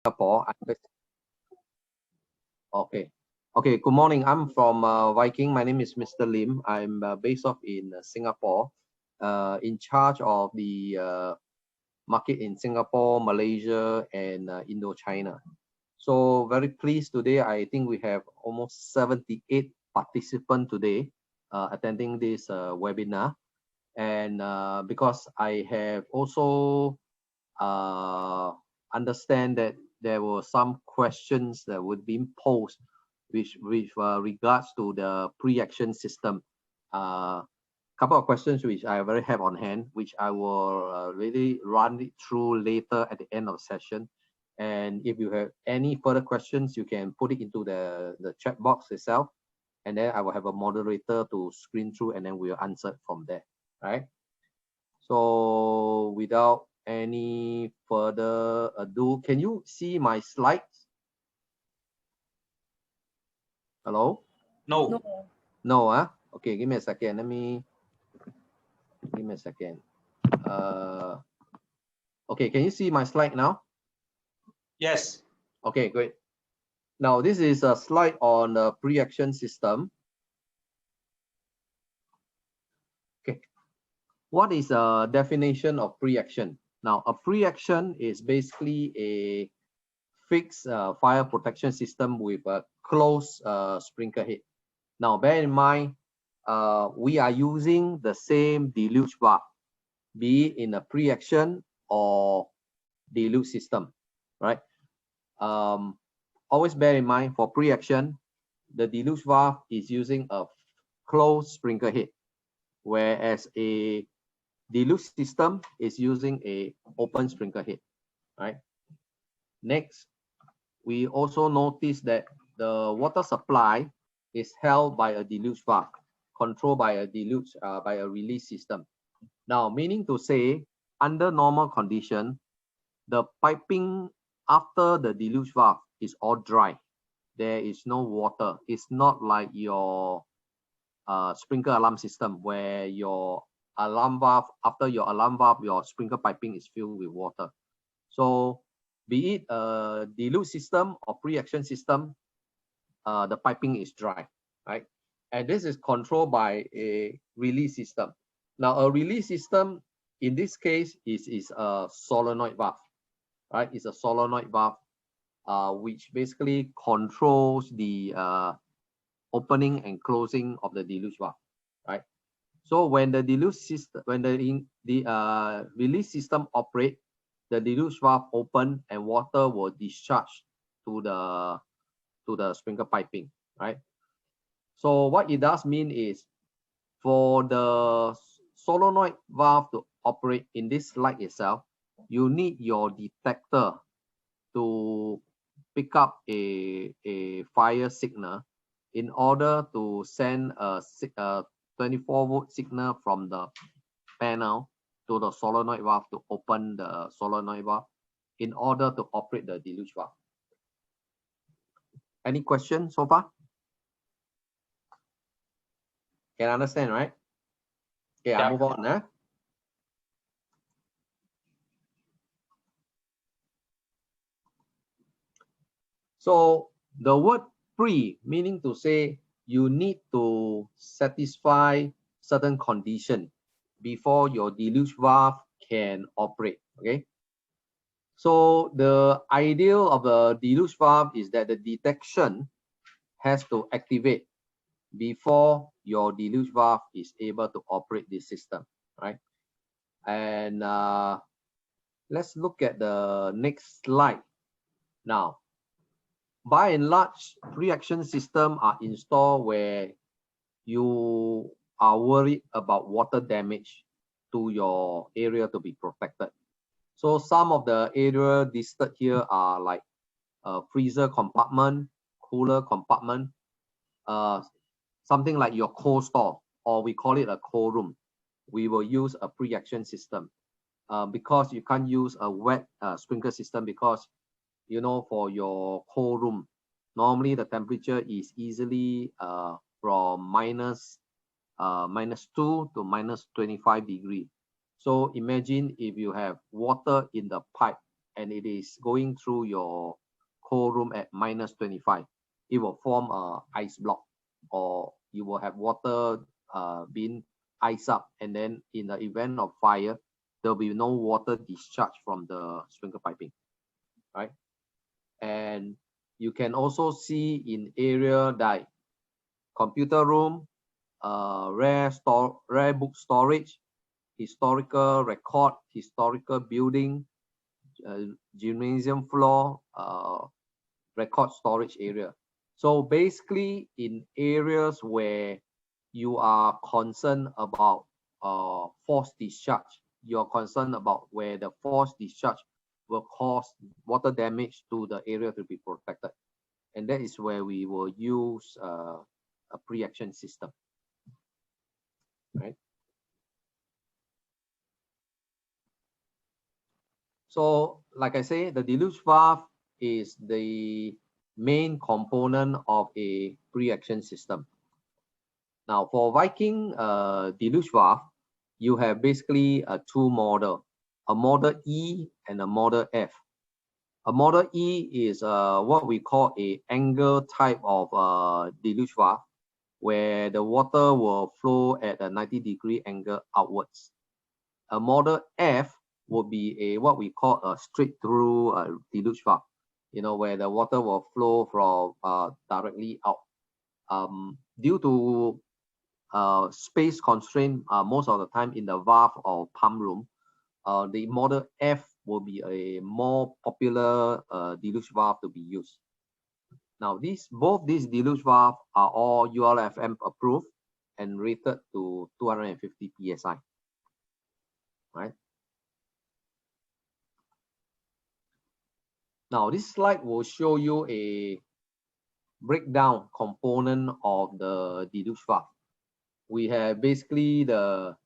Singapore. Okay. Good morning. I'm from Viking. My name is Mr. Lim. I'm based off in Singapore, in charge of the market in Singapore, Malaysia, and Indochina. So very pleased today. I think we have almost 78 participants today attending this webinar. And because I have also understand that there were some questions that would be posed with regards to the pre-action system. Couple of questions which I already have on hand, which I will really run it through later at the end of the session. And if you have any further questions, you can put it into the chat box itself, and then I will have a moderator to screen through, and then we'll answer from there, right? So without any further ado, can you see my slides? Hello? No. No, huh? Okay, give me a second. Give me a second. Okay, can you see my slide now? Yes. Okay, great. Now this is a slide on the pre-action system. Okay, what is a definition of pre-action? Now, a pre-action is basically a fixed fire protection system with a closed sprinkler head. Now, bear in mind, we are using the same deluge valve, be it in a pre-action or deluge system, right? Always bear in mind, for pre-action, the deluge valve is using a closed sprinkler head, whereas a deluge system is using a open sprinkler head, right? Next, we also notice that the water supply is held by a deluge valve, controlled by a deluge by a release system. Now, meaning to say, under normal condition, the piping after the deluge valve is all dry. There is no water. It's not like your sprinkler alarm system where your alarm valve, after your alarm valve, your sprinkler piping is filled with water. So be it a deluge system or pre-action system, the piping is dry, right? And this is controlled by a release system. Now, a release system in this case is a solenoid valve, right? It's a solenoid valve, which basically controls the opening and closing of the deluge valve, right? So when the deluge system, when the release system operate, the deluge valve open and water will discharge to the sprinkler piping, right? So what it does mean is, for the solenoid valve to operate in this slide itself, you need your detector to pick up a fire signal in order to send a 24-volt signal from the panel to the solenoid valve to open the solenoid valve in order to operate the deluge valve. Any questions so far? Can understand, right? Okay, I'll move on. So the word pre, meaning to say you need to satisfy certain condition before your deluge valve can operate, okay? So the ideal of the deluge valve is that the detection has to activate before your deluge valve is able to operate this system, right? And let's look at the next slide. Now, by and large, pre-action systems are installed where you are worried about water damage to your area to be protected. So some of the area listed here are like a freezer compartment, cooler compartment, something like your cold store, or we call it a cold room. We will use a pre-action system because you can't use a wet sprinkler system, because you know, for your cold room, normally the temperature is easily from minus 2 to minus 25 degrees. So imagine if you have water in the pipe and it is going through your cold room at -25, it will form a ice block, or you will have water being ice up, and then in the event of fire, there'll be no water discharge from the sprinkler piping, right? And you can also see in area like computer room, rare book storage, historical record, historical building, gymnasium floor, record storage area. So basically, in areas where you are concerned about forced discharge, you're concerned about where the forced discharge will cause water damage to the area to be protected, and that is where we will use a pre-action system, right? So, like I say, the deluge valve is the main component of a pre-action system. Now, for Viking deluge valve, you have basically two models, a model E and a model F. A model E is what we call a angle type of deluge valve, where the water will flow at a 90-degree angle outwards. A model F will be a what we call a straight through deluge valve, where the water will flow from directly out. Due to space constraint, most of the time in the valve or pump room, the model F will be a more popular deluge valve to be used. Now, both these deluge valves are all ULFM approved and rated to 250 psi, right? Now, this slide will show you a breakdown component of the deluge valve. We have basically the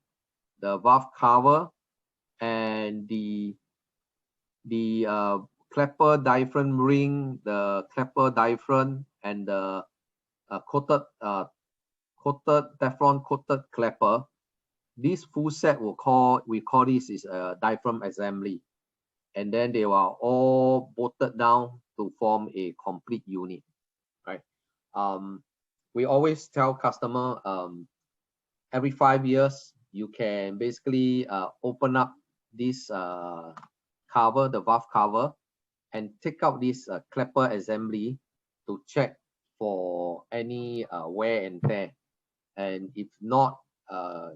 valve cover and the clapper diaphragm ring, the clapper diaphragm, and the coated Teflon coated clapper. This full set we call this is a diaphragm assembly, and then they are all bolted down to form a complete unit, right? We always tell customer every 5 years you can basically open up this cover, the valve cover, and take out this clapper assembly to check for any wear and tear. And if not,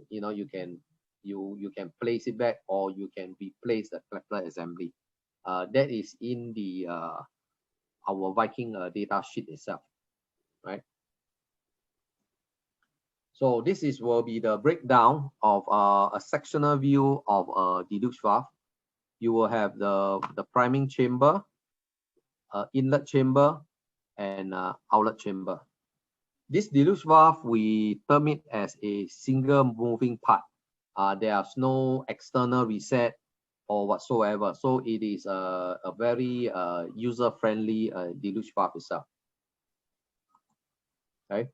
you can place it back, or you can replace the clapper assembly. That is in the our Viking data sheet itself, right? So this will be the breakdown of a sectional view of a deluge valve. You will have the priming chamber, inlet chamber, and outlet chamber. This deluge valve, we term it as a single moving part. There's no external reset or whatsoever. So it is a very user-friendly deluge valve itself. Okay.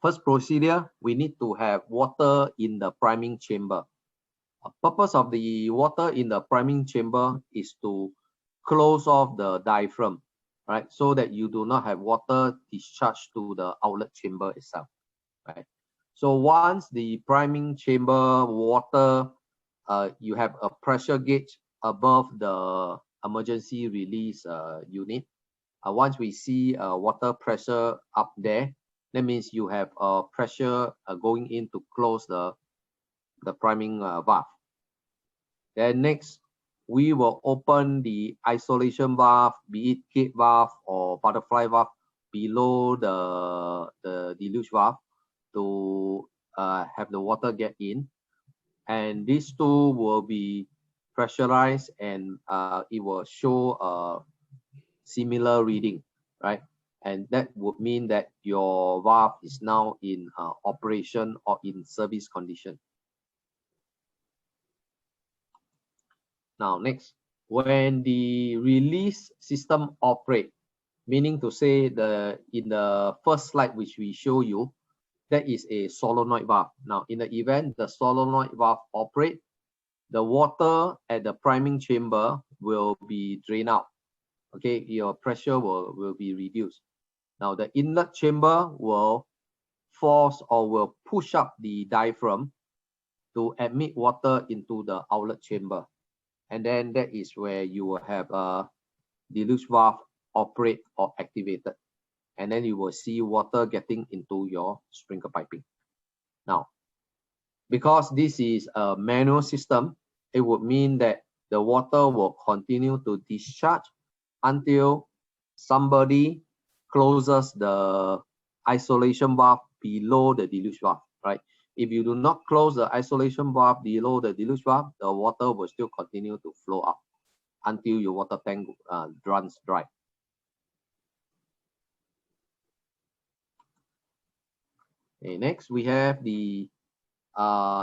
First procedure, we need to have water in the priming chamber. The purpose of the water in the priming chamber is to close off the diaphragm, right? So that you do not have water discharge to the outlet chamber itself, right? So once the priming chamber water, you have a pressure gauge above the emergency release unit. Once we see water pressure up there, that means you have pressure going in to close the priming valve. Then next, we will open the isolation valve, be it gate valve or butterfly valve, below the deluge valve to have the water get in. And these two will be pressurized, and it will show a similar reading, right? And that would mean that your valve is now in operation or in service condition. Now next, when the release system operate, meaning to say in the first slide which we show you, that is a solenoid valve. Now in the event the solenoid valve operate, the water at the priming chamber will be drained out. Okay, your pressure will be reduced. Now the inlet chamber will force or will push up the diaphragm to admit water into the outlet chamber. And then that is where you will have a deluge valve operate or activated. And then you will see water getting into your sprinkler piping. Now, because this is a manual system, it would mean that the water will continue to discharge until somebody closes the isolation valve below the deluge valve, right? If you do not close the isolation valve below the deluge valve, the water will still continue to flow up until your water tank runs dry. Okay, next we have the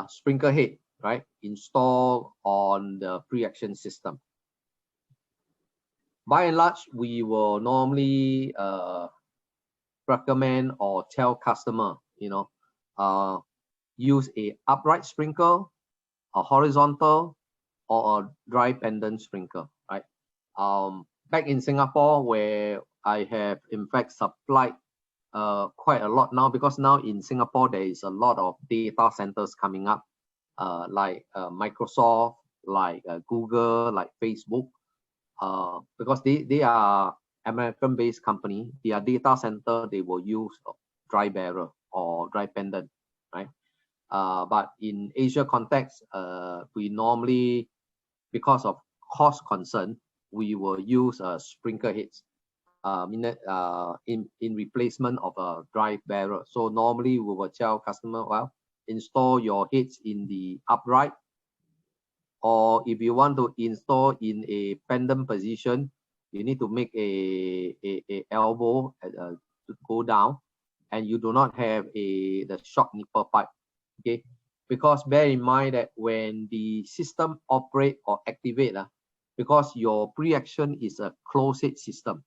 sprinkler head, right, installed on the pre-action system. By and large, we will normally recommend or tell customer, use a upright sprinkler, a horizontal, or a dry pendant sprinkler, right? Back in Singapore, where I have in fact supplied quite a lot now, because now in Singapore there is a lot of data centers coming up, like Microsoft, like Google, like Facebook, because they are American-based company. Their data center, they will use dry barrel or dry pendant, right? But in Asia context, we normally, because of cost concern, we will use sprinkler heads in replacement of a dry barrel. So normally we will tell customer, well, install your heads in the upright, or if you want to install in a pendant position, you need to make a elbow to go down, and you do not have the shock nipple pipe. Okay, because bear in mind that when the system operate or activate, because your pre-action is a closed system,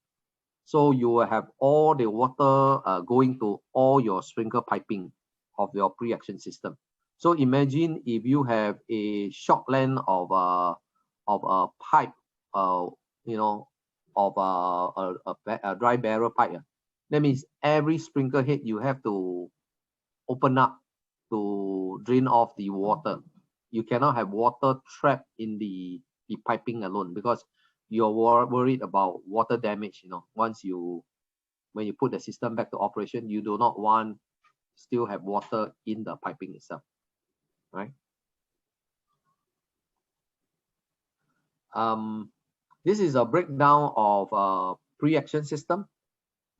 so you will have all the water going to all your sprinkler piping of your pre-action system. So imagine if you have a shock length of a pipe, of a dry barrel pipe. That means every sprinkler head you have to open up to drain off the water. You cannot have water trapped in the piping alone, because you're worried about water damage. When you put the system back to operation, you do not want still have water in the piping itself, right? This is a breakdown of pre-action system.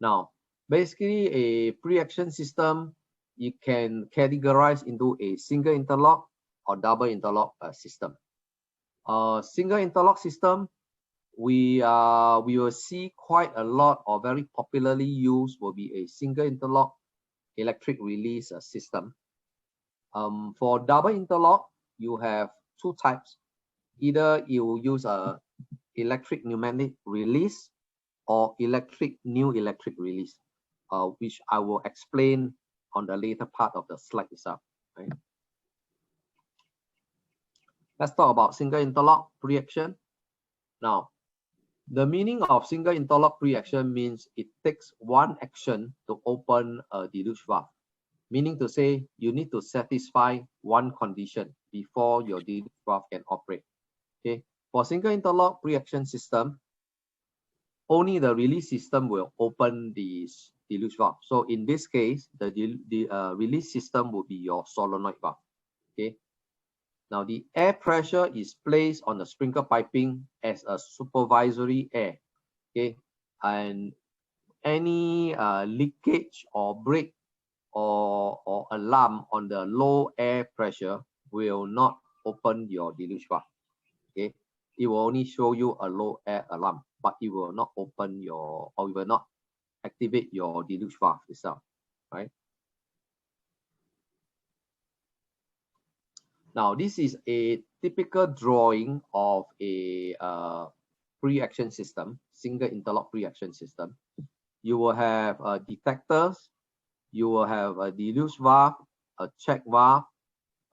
Now, basically a pre-action system, you can categorize into a single interlock or double interlock system. Single interlock system, we will see quite a lot, or very popularly used will be a single interlock electric release system. For double interlock, you have two types. Either you use a electric pneumatic release or new electric release, which I will explain on the later part of the slide itself. Right? Let's talk about single interlock pre-action. Now, the meaning of single interlock pre-action means it takes one action to open a deluge valve. Meaning to say, you need to satisfy one condition before your deluge valve can operate. Okay, for single interlock pre-action system, only the release system will open the deluge valve. So in this case, the release system will be your solenoid valve. Okay. Now the air pressure is placed on the sprinkler piping as a supervisory air. Okay, and any leakage or break or alarm on the low air pressure will not open your deluge valve. Okay, it will only show you a low air alarm, but it will not open your, or it will not activate your deluge valve itself, right? Now, this is a typical drawing of a pre-action system, single interlock pre-action system. You will have detectors, you will have a deluge valve, a check valve,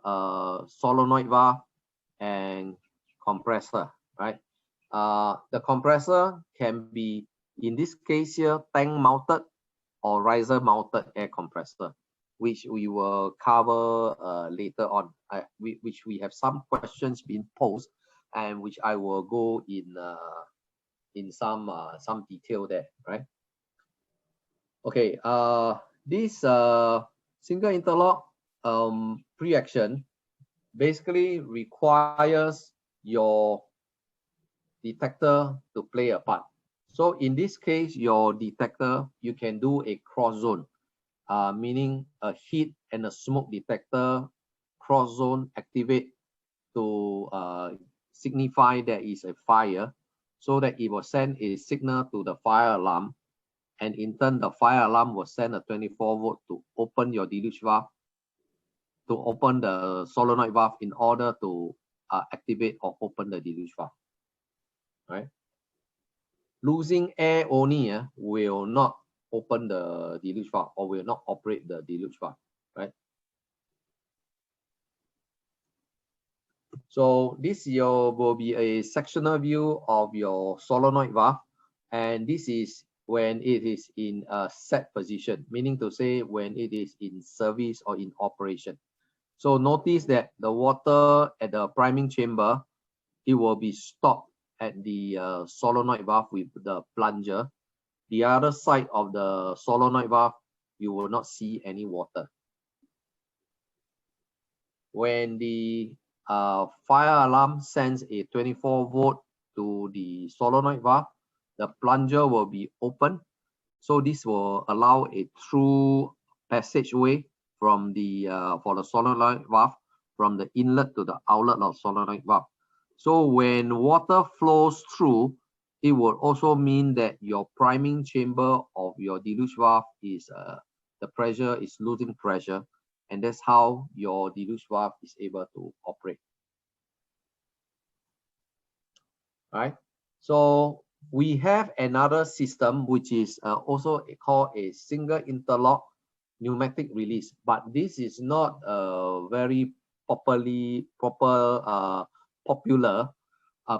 solenoid valve, and compressor, right? The compressor can be, in this case here, tank mounted or riser mounted air compressor, which we will cover later on, which we have some questions being posed, and which I will go in some detail there, right? Okay, this single interlock pre-action basically requires your detector to play a part. So in this case, your detector, you can do a cross zone, meaning a heat and a smoke detector cross zone activate to signify there is a fire, so that it will send a signal to the fire alarm, and in turn the fire alarm will send a 24 volt to open your deluge valve, to open the solenoid valve in order to activate or open the deluge valve, right? Losing air only will not open the deluge valve or will not operate the deluge valve, right? So this will be a sectional view of your solenoid valve, and this is when it is in a set position, meaning to say when it is in service or in operation. So notice that the water at the priming chamber, it will be stopped at the solenoid valve with the plunger. The other side of the solenoid valve, you will not see any water. When the fire alarm sends a 24 volt to the solenoid valve, the plunger will be open. So this will allow a true passageway from the for the solenoid valve from the inlet to the outlet of solenoid valve. So when water flows through, it will also mean that your priming chamber of your deluge valve is the pressure is losing pressure, and that's how your deluge valve is able to operate. Right? So we have another system which is also called a single interlock pneumatic release, but this is not very popular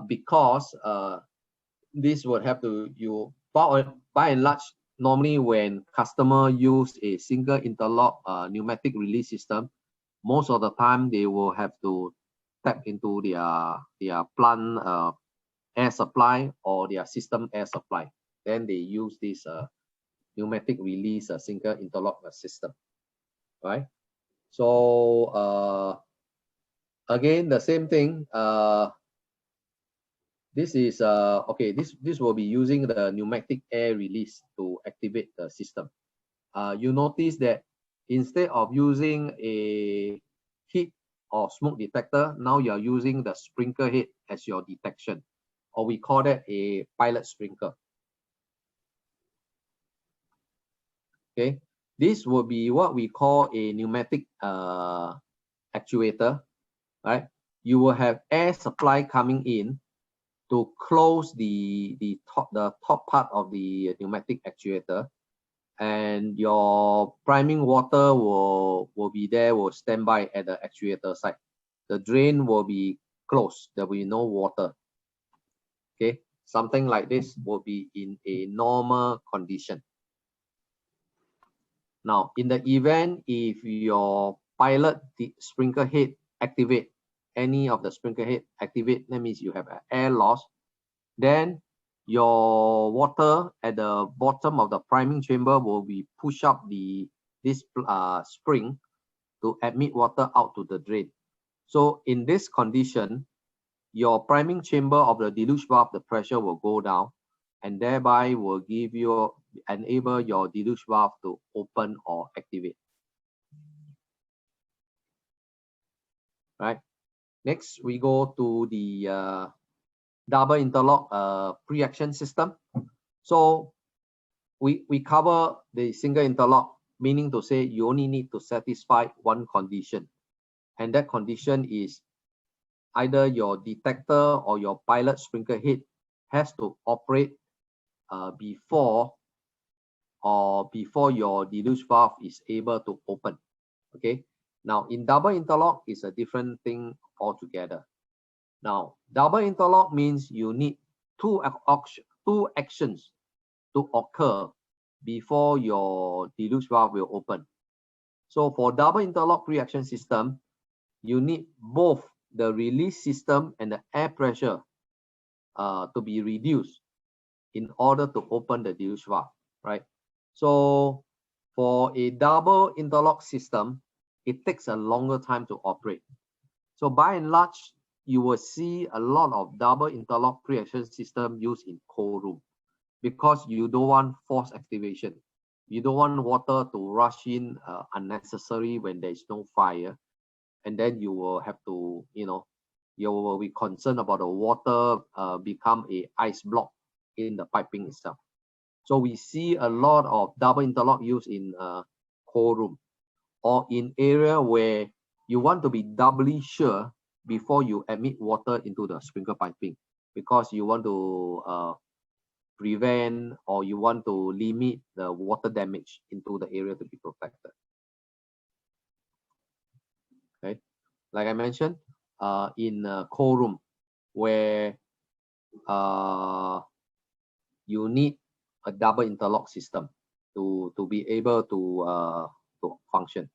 because this would have to by and large, normally when customer use a single interlock pneumatic release system, most of the time they will have to tap into their plant air supply or their system air supply. Then they use this pneumatic release single interlock system, right? So again, the same thing. This is okay. This will be using the pneumatic air release to activate the system. You notice that instead of using a heat or smoke detector, now you are using the sprinkler head as your detection, or we call that a pilot sprinkler. Okay, this will be what we call a pneumatic actuator, right? You will have air supply coming in to close the top part of the pneumatic actuator, and your priming water will be there, will stand by at the actuator side. The drain will be closed, there will be no water. Okay, something like this will be in a normal condition. Now, in the event if your pilot sprinkler head activate, any of the sprinkler head activate, that means you have an air loss, then your water at the bottom of the priming chamber will be push up this spring to admit water out to the drain. So in this condition, your priming chamber of the deluge valve, the pressure will go down, and thereby will enable your deluge valve to open or activate. Right. Next, we go to the double interlock pre-action system. So we cover the single interlock, meaning to say you only need to satisfy one condition, and that condition is either your detector or your pilot sprinkler head has to operate before your deluge valve is able to open. Okay, now in double interlock is a different thing altogether. Now, double interlock means you need two actions to occur before your deluge valve will open. So for double interlock pre-action system, you need both the release system and the air pressure to be reduced in order to open the deluge valve, right? So for a double interlock system, it takes a longer time to operate. So by and large, you will see a lot of double interlock pre-action system used in cold room because you don't want forced activation. You don't want water to rush in unnecessary when there is no fire. And then you will have to, you will be concerned about the water become a ice block in the piping itself. So we see a lot of double interlock used in cold room or in area where you want to be doubly sure before you admit water into the sprinkler piping, because you want to prevent or you want to limit the water damage into the area to be protected. Okay, like I mentioned, in a cold room where you need a double interlock system to be able to function,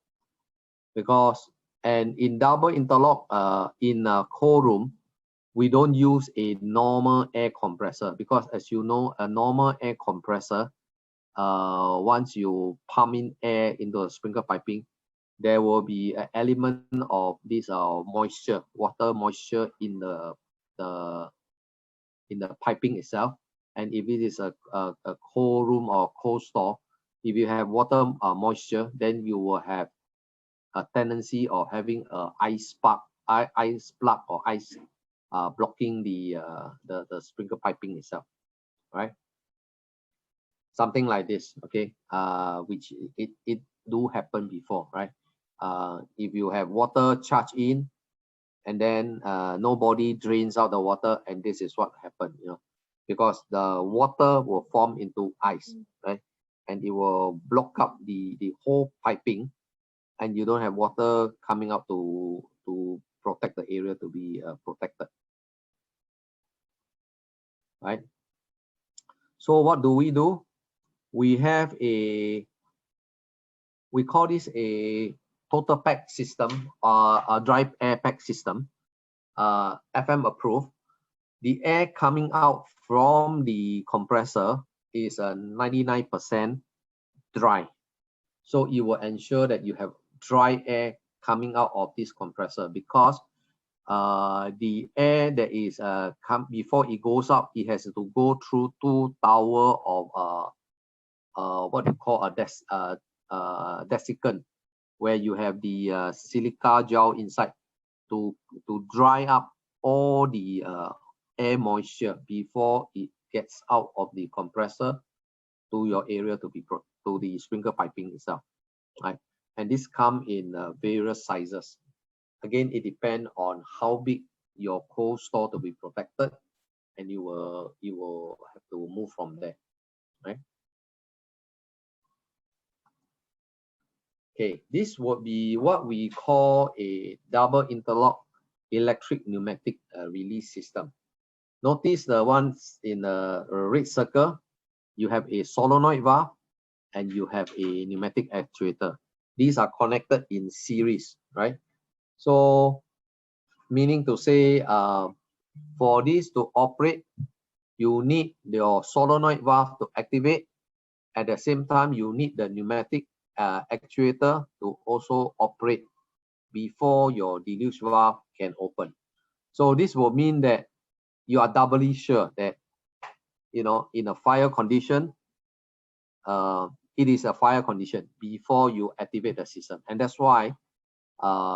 because and in double interlock in a cold room, we don't use a normal air compressor, because as you know, a normal air compressor, once you pump in air into the sprinkler piping, there will be an element of this moisture, water moisture in the piping itself. And if it is a cold room or cold store, if you have water moisture, then you will have a tendency of having a ice plug or ice blocking the sprinkler piping itself, right? Something like this, okay, which it do happen before, right? If you have water charged in and then nobody drains out the water, and this is what happened, because the water will form into ice, right? And it will block up the whole piping, and you don't have water coming out to protect the area to be protected, right? So what do? We have we call this a total pack system, a dry air pack system, FM approved. The air coming out from the compressor is 99% dry. So it will ensure that you have dry air coming out of this compressor, because the air that is before it goes up, it has to go through 2 tower of what you call a desiccant, where you have the silica gel inside to dry up all the air moisture before it gets out of the compressor to your area to the sprinkler piping itself, right? And this come in various sizes. Again, it depends on how big your cold store to be protected, and you will have to move from there, right? Okay, this would be what we call a double interlock electric pneumatic release system. Notice the ones in the red circle, you have a solenoid valve and you have a pneumatic actuator. These are connected in series, right? So meaning to say, for this to operate, you need your solenoid valve to activate. At the same time, you need the pneumatic actuator to also operate before your deluge valve can open. So this will mean that you are doubly sure that, in a fire condition, it is a fire condition before you activate the system. And that's why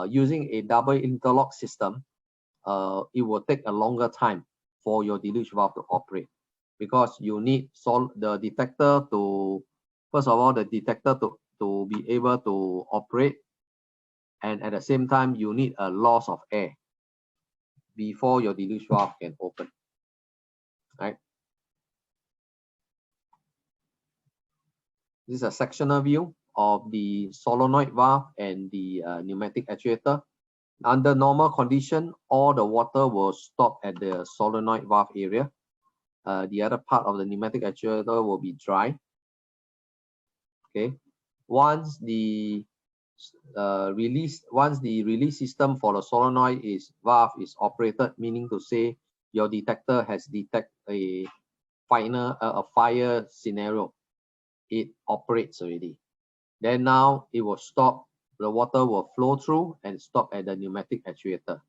using a double interlock system, it will take a longer time for your deluge valve to operate, because you need the detector to, first of all, the detector to be able to operate, and at the same time you need a loss of air before your deluge valve can open, right? This is a sectional view of the solenoid valve and the pneumatic actuator. Under normal condition, all the water will stop at the solenoid valve area. The other part of the pneumatic actuator will be dry. Okay, once the release system for the solenoid valve is operated, meaning to say your detector has detected a fire scenario, it operates already. Then now it will stop. The water will flow through and stop at the pneumatic actuator,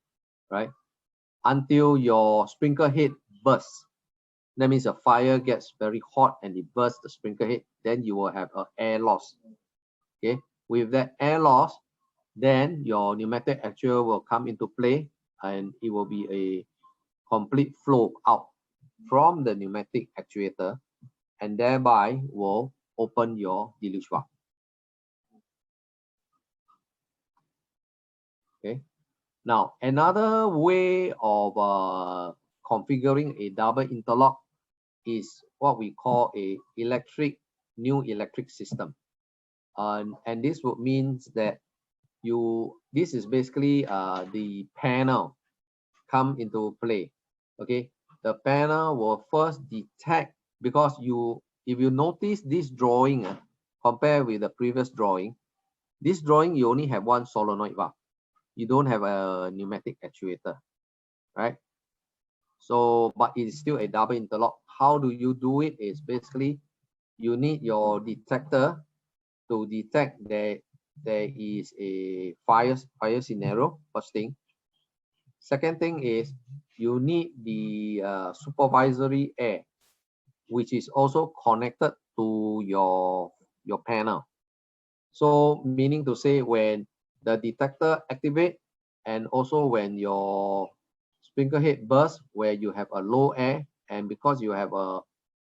right? Until your sprinkler head bursts. That means the fire gets very hot and it bursts the sprinkler head. Then you will have an air loss. Okay, with that air loss, then your pneumatic actuator will come into play and it will be a complete flow out from the pneumatic actuator and thereby will open your deluge valve. Okay. Now, another way of configuring a double interlock is what we call a new electric system. And this would means that this is basically the panel come into play. Okay, the panel will first detect, because if you notice this drawing, compared with the previous drawing, this drawing you only have one solenoid valve. You don't have a pneumatic actuator, right? So, but it is still a double interlock. How do you do it? Is basically you need your detector to detect that there is a fire scenario, first thing. Second thing is you need the supervisory air, which is also connected to your panel. So meaning to say, when the detector activate and also when your sprinkler head bursts where you have a low air, and because you have a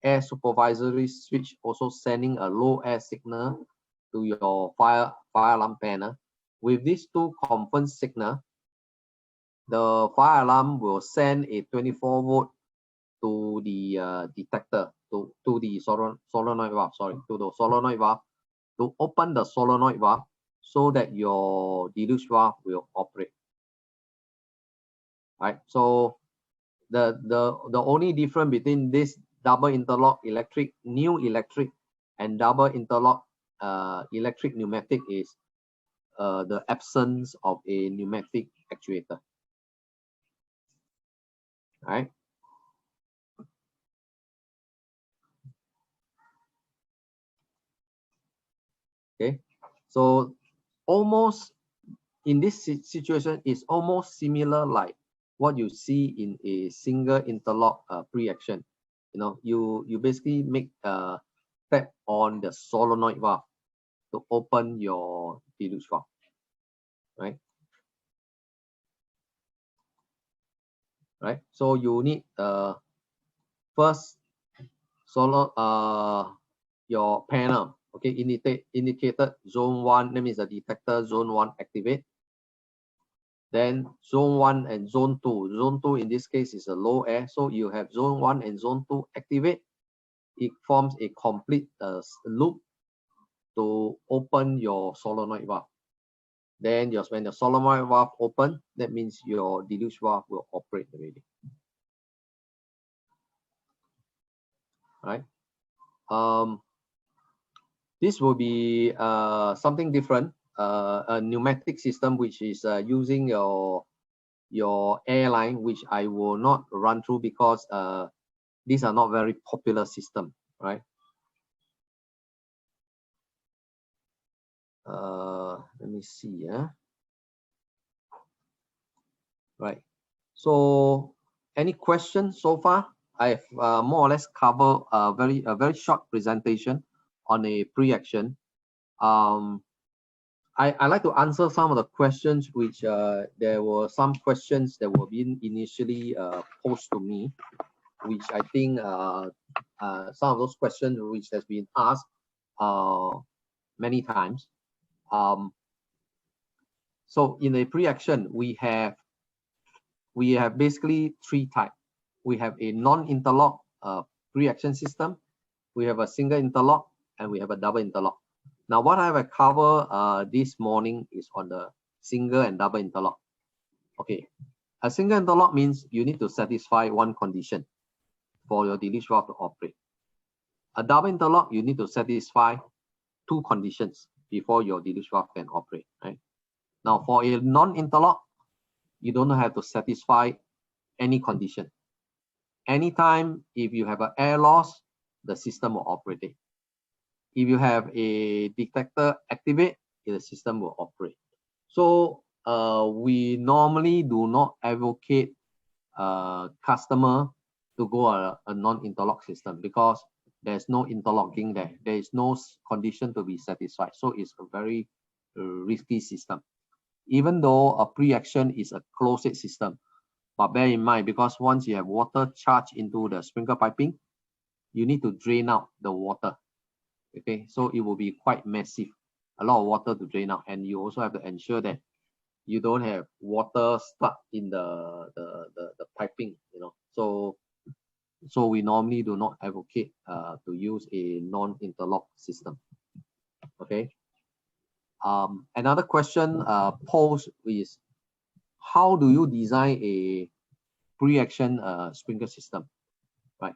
air supervisory switch also sending a low air signal to your fire alarm panel, with these two confirmed signal, the fire alarm will send a 24 volt to the detector, to the solenoid valve, to the solenoid valve, to open the solenoid valve so that your deluge valve will operate. Right. So the only difference between this double interlock new electric and double interlock electric pneumatic is the absence of a pneumatic actuator. Right. Okay, so almost in this situation is almost similar like what you see in a single interlock pre-action. You know, you basically make tap on the solenoid valve to open your deluge valve, right? Right. So you need first your panel, okay, indicated zone 1, that means the detector zone 1 activate. Then zone 1 and zone 2. Zone 2 in this case is a low air, so you have zone 1 and zone 2 activate. It forms a complete loop to open your solenoid valve. Then when the solenoid valve open, that means your deluge valve will operate already. Right. This will be something different, a pneumatic system which is using your airline, which I will not run through because these are not very popular system, right? Let me see. Right. So, any questions so far? I've more or less covered a very short presentation on a pre-action. I like to answer some of the questions which there were some questions that were being initially posed to me, which I think some of those questions which has been asked many times. So in a pre-action, we have basically three types. We have a non-interlock pre-action system, we have a single interlock, and we have a double interlock. Now, what I have covered this morning is on the single and double interlock. Okay, a single interlock means you need to satisfy one condition for your deluge valve to operate. A double interlock, you need to satisfy two conditions before your deluge valve can operate, right? Now, for a non-interlock, you don't have to satisfy any condition. Anytime if you have an air loss, the system will operate. If you have a detector activate, the system will operate. So we normally do not advocate customer to go a non-interlock system because there's no interlocking there. There is no condition to be satisfied. So it's a very risky system. Even though a pre-action is a closed system, but bear in mind, because once you have water charged into the sprinkler piping, you need to drain out the water. Okay, so it will be quite massive, a lot of water to drain out, and you also have to ensure that you don't have water stuck in the piping, you know. So we normally do not advocate to use a non-interlock system. Okay. Another question posed is, how do you design a pre-action sprinkler system, right?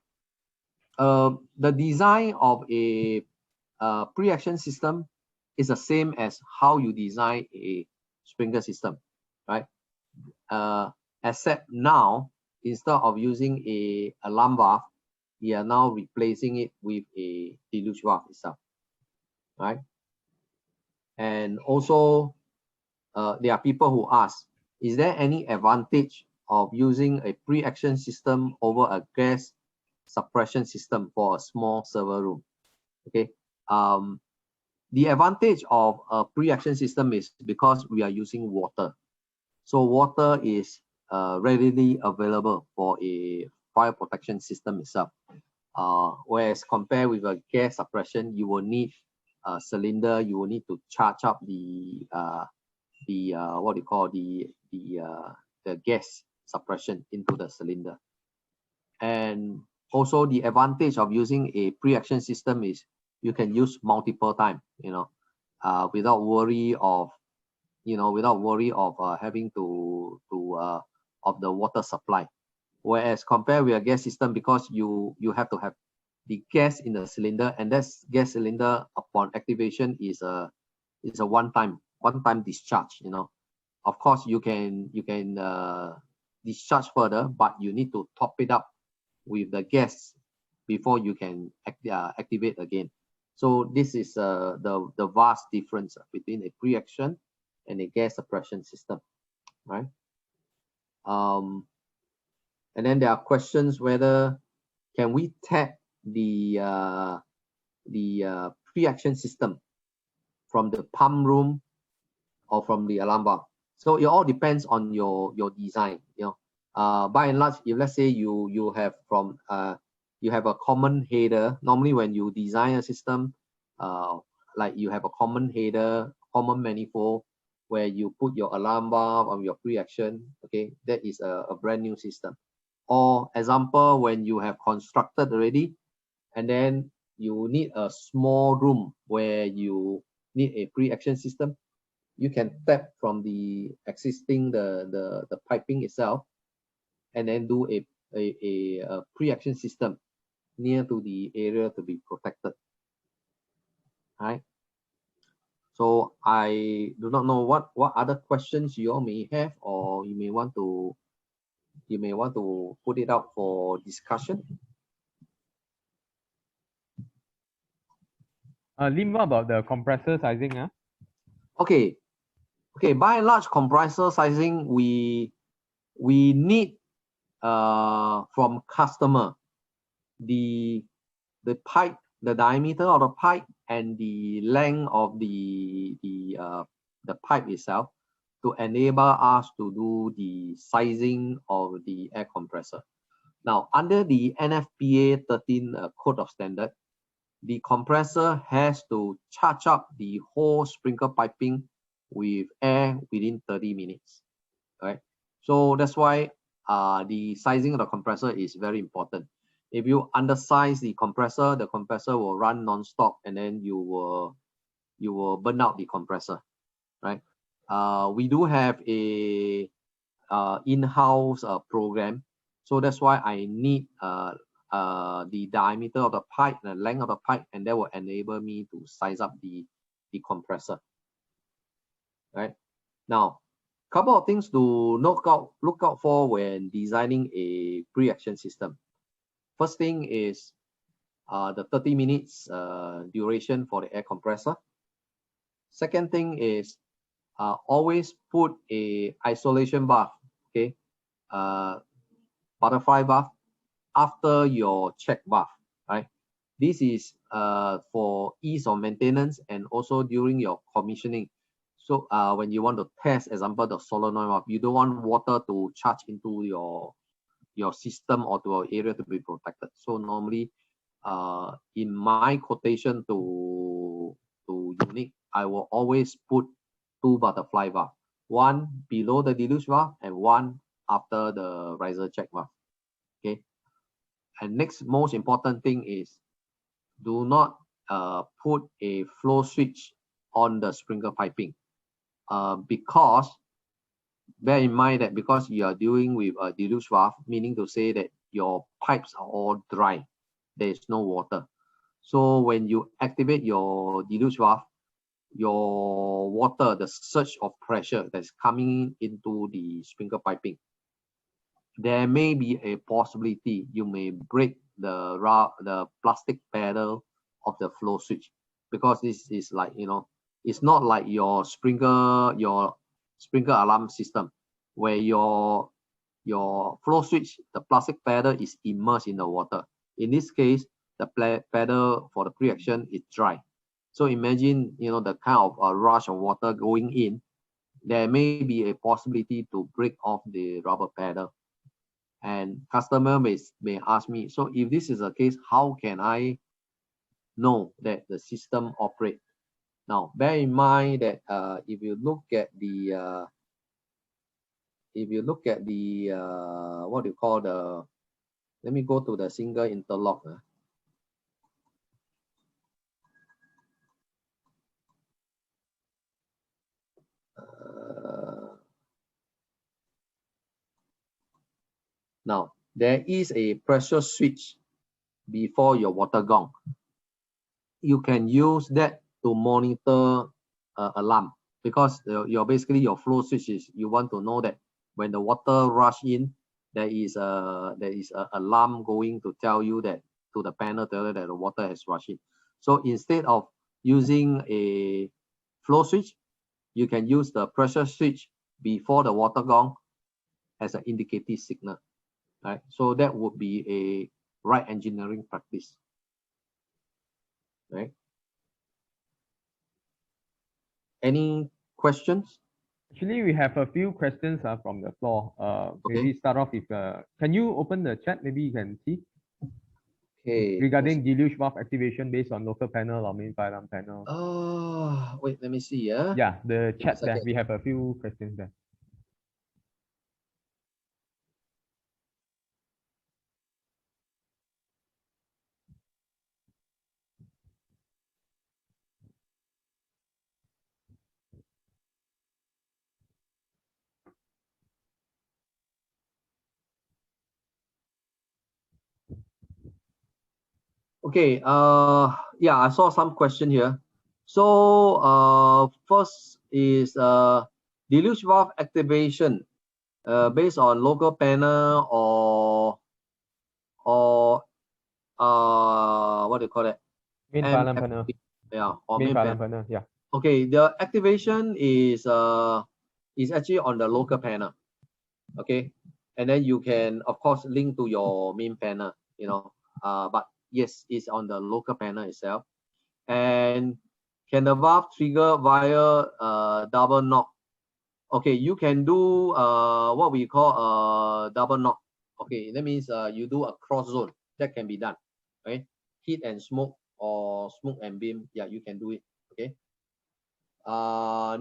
The design of a pre-action system is the same as how you design a sprinkler system, right? Except now, instead of using a alarm valve, we are now replacing it with a deluge valve itself, right? And also, there are people who ask, is there any advantage of using a pre-action system over a gas suppression system for a small server room? Okay. The advantage of a pre-action system is because we are using water. So water is readily available for a fire protection system itself. Whereas compared with a gas suppression, you will need a cylinder, you will need to charge up the what you call the gas suppression into the cylinder. And also the advantage of using a pre-action system is you can use multiple times, you know, without worry of having to of the water supply. Whereas compared with a gas system, because you have to have the gas in the cylinder, and that gas cylinder upon activation is a one-time discharge, you know. Of course you can discharge further, but you need to top it up with the gas before you can activate again. So this is the vast difference between a pre-action and a gas suppression system, right? And then there are questions whether can we tap the pre-action system from the pump room or from the alarm valve. So it all depends on your design, you know. By and large, if let's say you have from you have a common header, normally when you design a system, like you have a common header, common manifold, where you put your alarm valve or your pre-action, okay, that is a brand new system. Or example, when you have constructed already, and then you need a small room where you need a pre-action system, you can tap from the existing the piping itself, and then do a pre-action system near to the area to be protected. Right. So I do not know what other questions you all may have, or you may want to put it out for discussion. Lim, what about the compressor sizing? Okay. By and large, compressor sizing we need from customer the pipe, the diameter of the pipe, and the length of the pipe itself to enable us to do the sizing of the air compressor. Now, under the NFPA 13 code of standard, the compressor has to charge up the whole sprinkler piping with air within 30 minutes. Right? So that's why the sizing of the compressor is very important. If you undersize the compressor will run non-stop, and then you will burn out the compressor, right? We do have a in-house program. So that's why I need the diameter of the pipe, the length of the pipe, and that will enable me to size up the compressor. Right now, couple of things to look out for when designing a pre-action system. First thing is the 30 minutes duration for the air compressor. Second thing is always put a isolation valve, okay, butterfly valve after your check valve, right? This is for ease of maintenance and also during your commissioning. So when you want to test, example, the solenoid valve, you don't want water to charge into your system or to your area to be protected. So normally, in my quotation to unit, I will always put 2 butterfly valve, one below the deluge valve and one after the riser check valve. Okay. And next most important thing is do not put a flow switch on the sprinkler piping, because bear in mind that because you are dealing with a deluge valve, meaning to say that your pipes are all dry, there is no water. So when you activate your deluge valve, your water, the surge of pressure that's coming into the sprinkler piping, there may be a possibility you may break the plastic pedal of the flow switch, because this is like, you know, it's not like your sprinkler alarm system where your flow switch, the plastic pedal is immersed in the water. In this case, the pedal for the pre-action is dry. So imagine, you know, the kind of rush of water going in, there may be a possibility to break off the rubber pedal. And customer may ask me, so if this is the case, how can I know that the system operates? Now, bear in mind that if you look at the what do you call the, let me go to the single interlock. Now, there is a pressure switch before your water gong. You can use that to monitor alarm, because your basically your flow switch is, you want to know that when the water rush in, there is a alarm going to tell you that, to the panel, tell you that the water has rushed in. So instead of using a flow switch, you can use the pressure switch before the water gong as an indicative signal, right? So that would be a right engineering practice, right? Any questions? Actually, we have a few questions from the floor. Maybe start off with, can you open the chat? Maybe you can see. Okay. Regarding deluge valve activation based on local panel or main fire alarm panel. Oh, wait, let me see. Yeah, the chat there. Okay. We have a few questions there. Okay, yeah, I saw some question here. So first is deluge valve activation based on local panel or what do you call it? Main fire alarm panel. Yeah, or main main fire alarm panel. panel. Yeah. Okay, the activation is actually on the local panel. Okay, and then you can of course link to your main panel, you know, but yes, it's on the local panel itself. And can the valve trigger via double knock? Okay, you can do what we call a double knock. Okay, that means you do a cross zone. That can be done, right? Heat and smoke or smoke and beam. Yeah, you can do it. Okay.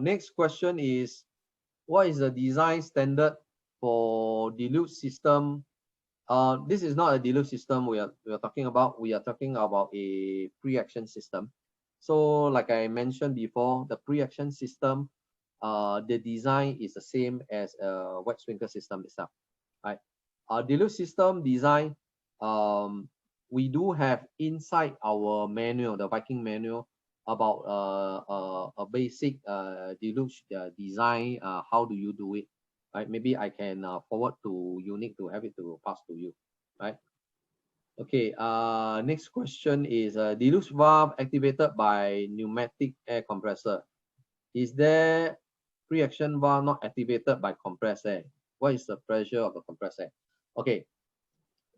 Next question is, what is the design standard for deluge system? This is not a deluge system we are talking about. We are talking about a pre-action system. So like I mentioned before, the pre-action system the design is the same as a wet sprinkler system itself, right? Our deluxe system design, we do have inside our manual, the Viking manual, about a basic deluxe design. How do you do it, right? Maybe I can forward to Unique to have it to pass to you, right? Okay, next question is deluxe valve activated by pneumatic air compressor. Is there pre-action valve not activated by compressor? What is the pressure of the compressor? Okay,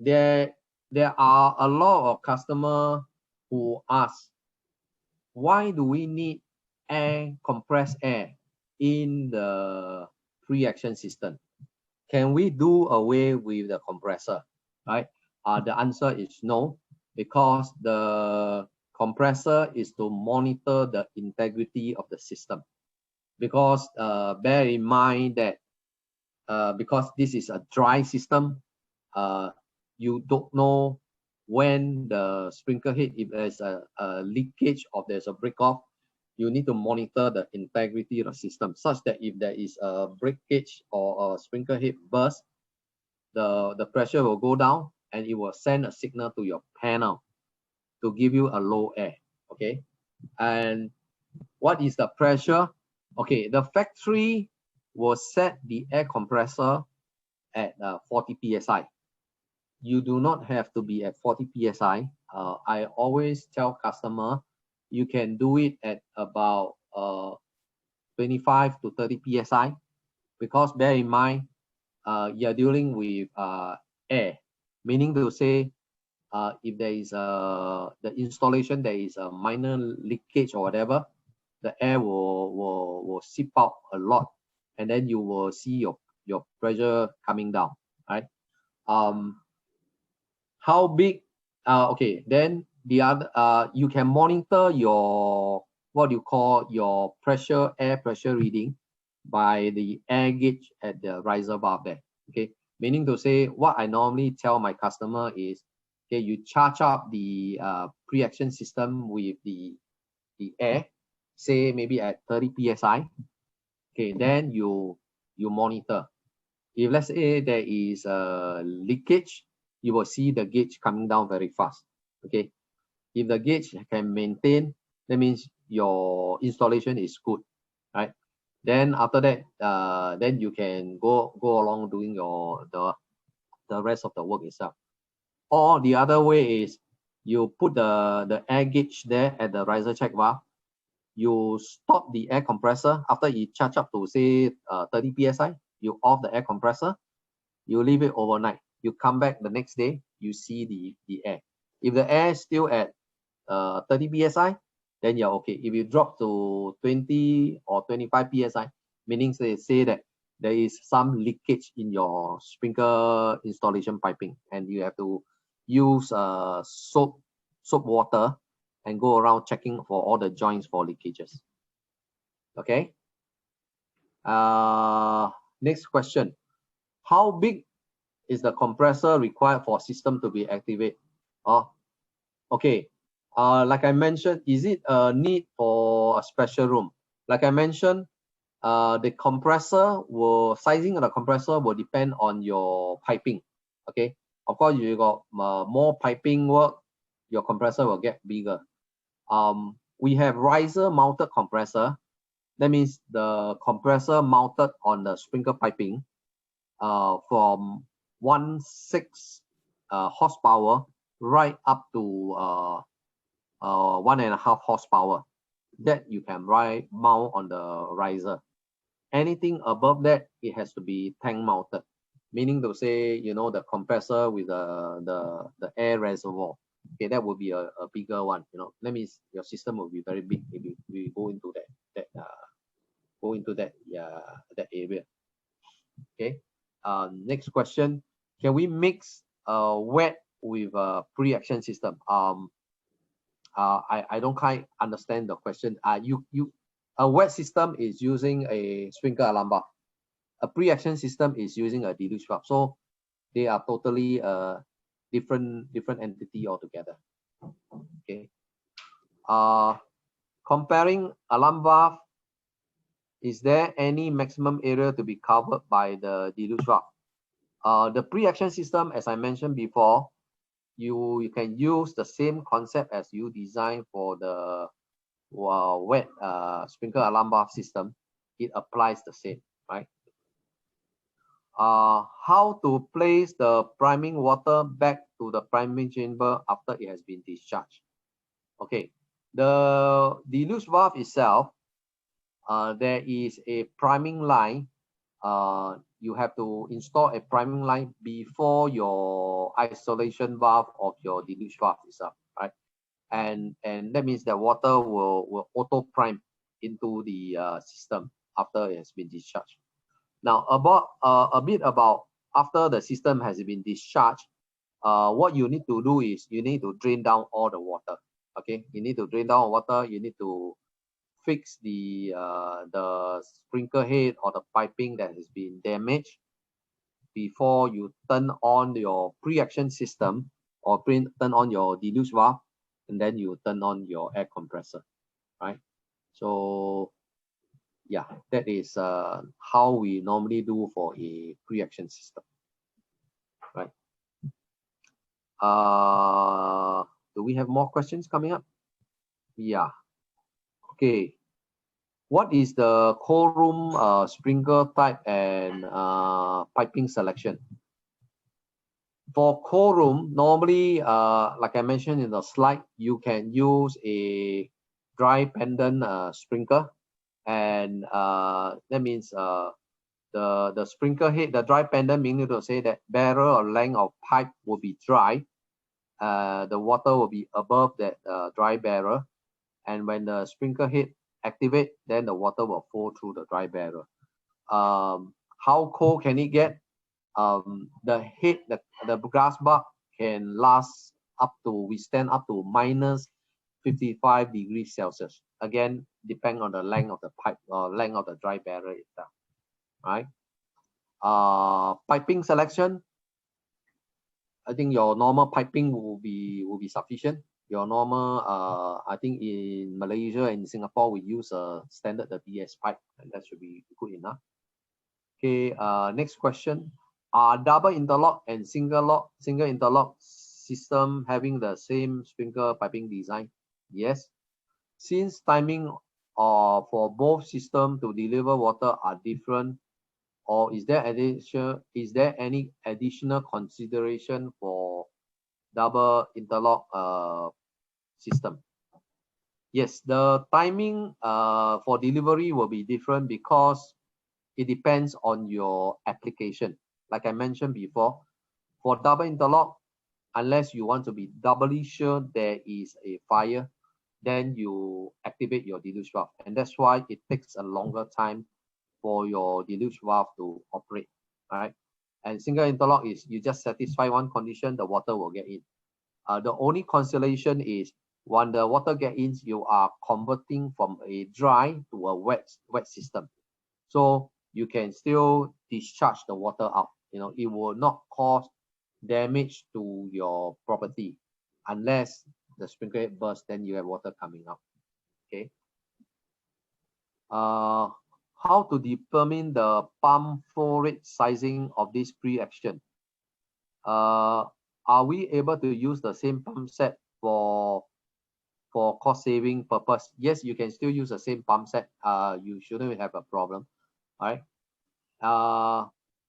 there are a lot of customer who ask, why do we need compressed air in the pre-action system? Can we do away with the compressor, right? The answer is no, because the compressor is to monitor the integrity of the system. Because bear in mind that because this is a dry system, you don't know when the sprinkler head, if there's a leakage or there's a break off, you need to monitor the integrity of the system, such that if there is a breakage or a sprinkler head burst, the pressure will go down and it will send a signal to your panel to give you a low air. Okay, and what is the pressure? Okay, the factory will set the air compressor at 40 psi. You do not have to be at 40 psi. I always tell customer, you can do it at about 25 to 30 psi, because bear in mind, you're dealing with air, meaning to say, if there is the installation, there is a minor leakage or whatever, the air will seep out a lot, and then you will see your pressure coming down, right? How big? Okay, then the other, you can monitor your, what you call your pressure, air pressure reading by the air gauge at the riser valve there. Okay, meaning to say, what I normally tell my customer is, okay, you charge up the pre-action system with the air, say maybe at 30 psi. Okay, then you monitor. If let's say there is a leakage, you will see the gauge coming down very fast. Okay, if the gauge can maintain, that means your installation is good, right? Then after that, then you can go along doing the rest of the work itself. Or the other way is, you put the air gauge there at the riser check valve. You stop the air compressor after it charge up to say 30 psi. You off the air compressor. You leave it overnight. You come back the next day. You see the air. If the air is still at 30 psi, then you're okay. If you drop to 20 or 25 psi, meaning they say that there is some leakage in your sprinkler installation piping, and you have to use soap water and go around checking for all the joints for leakages. Okay. Next question. How big is the compressor required for system to be activated? Okay. Like I mentioned, is it a need for a special room? Like I mentioned, the compressor will, sizing of the compressor will depend on your piping. Okay. Of course, you got more piping work, your compressor will get bigger. We have riser mounted compressor. That means the compressor mounted on the sprinkler piping from 1.6 horsepower right up to 1.5 horsepower. That you can mount on the riser. Anything above that, it has to be tank mounted, meaning to say, you know, the compressor with the air reservoir. Okay, that would be a bigger one. You know, that means your system will be very big if we go into that area. Okay. Next question: can we mix wet with a pre-action system? I don't quite understand the question. A wet system is using a sprinkler alarm valve. A pre-action system is using a deluge valve. So they are totally different entity altogether. Okay. Comparing alarm valve is there any maximum area to be covered by the deluge valve? The pre-action system, as I mentioned before, you can use the same concept as you design for the wet sprinkler alarm valve system. It applies the same, right? How to place the priming water back to the priming chamber after it has been discharged? Okay, the deluge valve itself, there is a priming line. You have to install a priming line before your isolation valve of your deluge valve itself, right? And that means that water will auto prime into the system after it has been discharged. Now, about a bit about after the system has been discharged, what you need to do is you need to drain down all the water. Okay, you need to drain down water. You need to fix the sprinkler head or the piping that has been damaged before you turn on your pre-action system or turn on your deluge valve, and then you turn on your air compressor, right? So yeah, that is how we normally do for a pre-action system, right? Do we have more questions coming up? Yeah. Okay. What is the cold room sprinkler type and piping selection? For cold room, normally, like I mentioned in the slide, you can use a dry pendant sprinkler, and that means the sprinkler head, the dry pendant, meaning to say that barrel or length of pipe will be dry. The water will be above that dry barrel, and when the sprinkler head activate, then the water will flow through the dry barrel. How cold can it get? The head, the glass bar can last up to withstand up to minus 55 degrees Celsius. Again, depend on the length of the pipe or length of the dry barrel itself, right? Piping selection, I think your normal piping will be sufficient. Your normal, I think in Malaysia and Singapore, we use a standard the BS pipe, and that should be good enough. Okay, next question. Are double interlock and single interlock system having the same sprinkler piping design? Yes. Since timing for both systems to deliver water are different, or is there any additional consideration for double interlock system? Yes, the timing for delivery will be different because it depends on your application. Like I mentioned before, for double interlock, unless you want to be doubly sure there is a fire, then you activate your deluge valve, and that's why it takes a longer time for your deluge valve to operate, right? And single interlock is you just satisfy one condition, the water will get in. The only consolation is when the water get in, you are converting from a dry to a wet system, so you can still discharge the water out. You know, it will not cause damage to your property unless the sprinkler bursts, then you have water coming out. Okay. How to determine the pump flow rate sizing of this pre-action? Are we able to use the same pump set for cost saving purpose? Yes, you can still use the same pump set. You shouldn't have a problem. All right.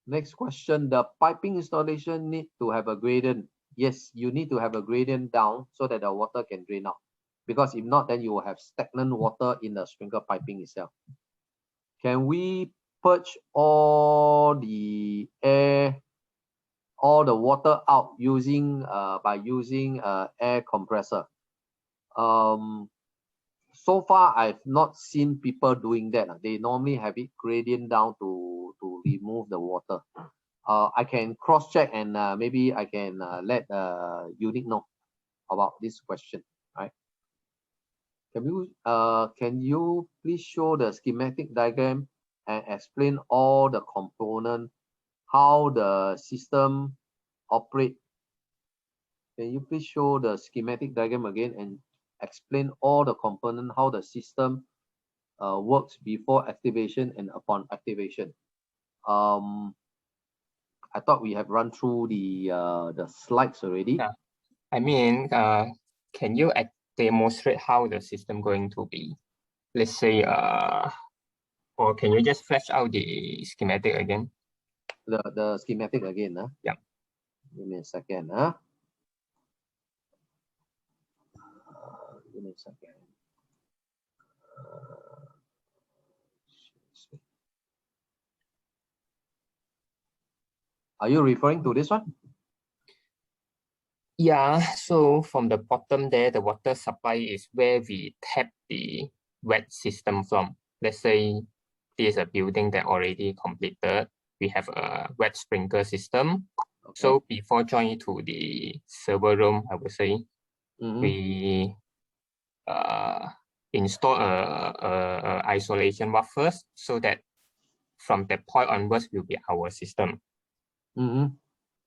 Next question, the piping installation need to have a gradient. Yes, you need to have a gradient down so that the water can drain out, because if not, then you will have stagnant water in the sprinkler piping itself. Can we purge all the water out using by using air compressor? So far, I've not seen people doing that. They normally have it gradient down to remove the water. I can cross check, and maybe I can let Unique know about this question. Right? Can you please show the schematic diagram and explain all the components, how the system operate? Can you please show the schematic diagram again and explain all the components, how the system works before activation and upon activation. I thought we have run through the slides already. Yeah. I mean, can you demonstrate how the system going to be? Let's say, or can you just flash out the schematic again? The schematic again, huh? Yeah. Give me a second, huh? Give me a second. Are you referring to this one? Yeah, so from the bottom there, the water supply is where we tap the wet system from. Let's say this is a building that already completed. We have a wet sprinkler system. Okay. So before joining to the server room, I would say, we install a isolation valve first, so that from that point onwards will be our system.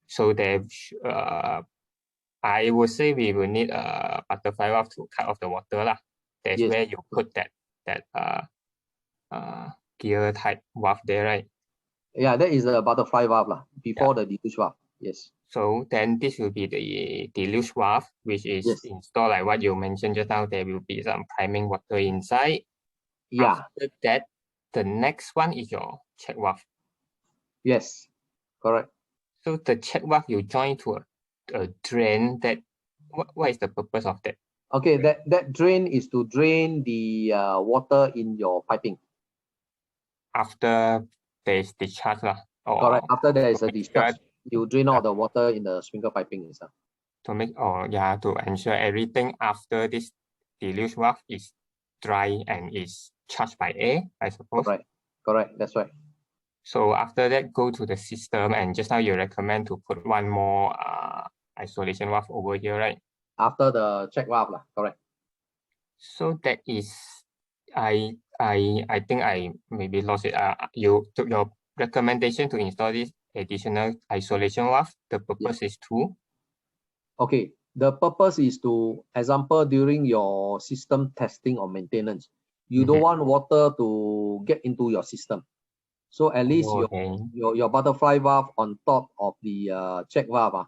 So there, I would say we will need a butterfly valve to cut off the water lah. That's Yes. where you put that gear type valve there, right? Yeah, that is the butterfly valve lah, before the deluge valve. Yes. So then this will be the deluge valve, which is installed like what you mentioned just now. There will be some priming water inside. Yeah. After that, the next one is your check valve. Yes, correct. So the check valve you join to a drain. That what is the purpose of that? Okay, that drain is to drain the water in your piping. After there is discharge lah. Correct. After there is a discharge, sure, you drain out the water in the sprinkler piping itself. to make to ensure everything after this deluge valve is dry and is charged by air, I suppose. Correct. That's right. So after that, go to the system, and just now you recommend to put one more isolation valve over here, right? After the check valve lah, correct. So that is, I think I maybe lost it. You took your recommendation to install this additional isolation valve. The purpose is to. Okay, the purpose is to, example, during your system testing or maintenance, you don't want water to get into your system. So at least your butterfly valve on top of the check valve,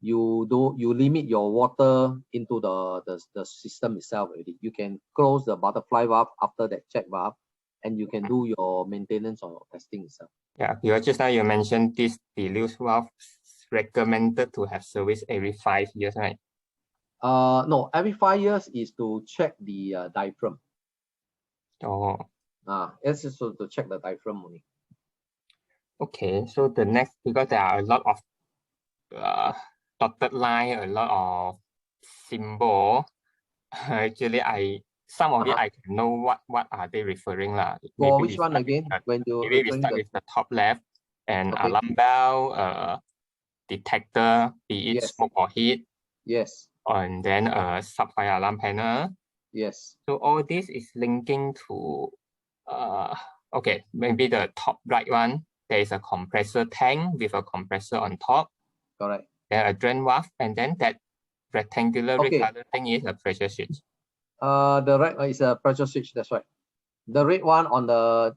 you limit your water into the system itself already. You can close the butterfly valve after that check valve, and you can do your maintenance or testing itself. Yeah, because just now you mentioned this deluge valve recommended to have service every 5 years, right? No, every 5 years is to check the diaphragm. Oh. It's just to check the diaphragm only. Okay, so the next, because there are a lot of dotted line, a lot of symbol. Actually, some of it I can know what are they referring lah. For which one again? When you maybe we start with the top left, and alarm bell, detector, be it smoke or heat. Yes. And then a sub-fire alarm panel. Yes. So all this is linking to okay, maybe the top right one. There is a compressor tank with a compressor on top. Correct. Then a drain valve, and then that rectangular red color thing is a pressure switch. The red is a pressure switch. That's right. The red one on the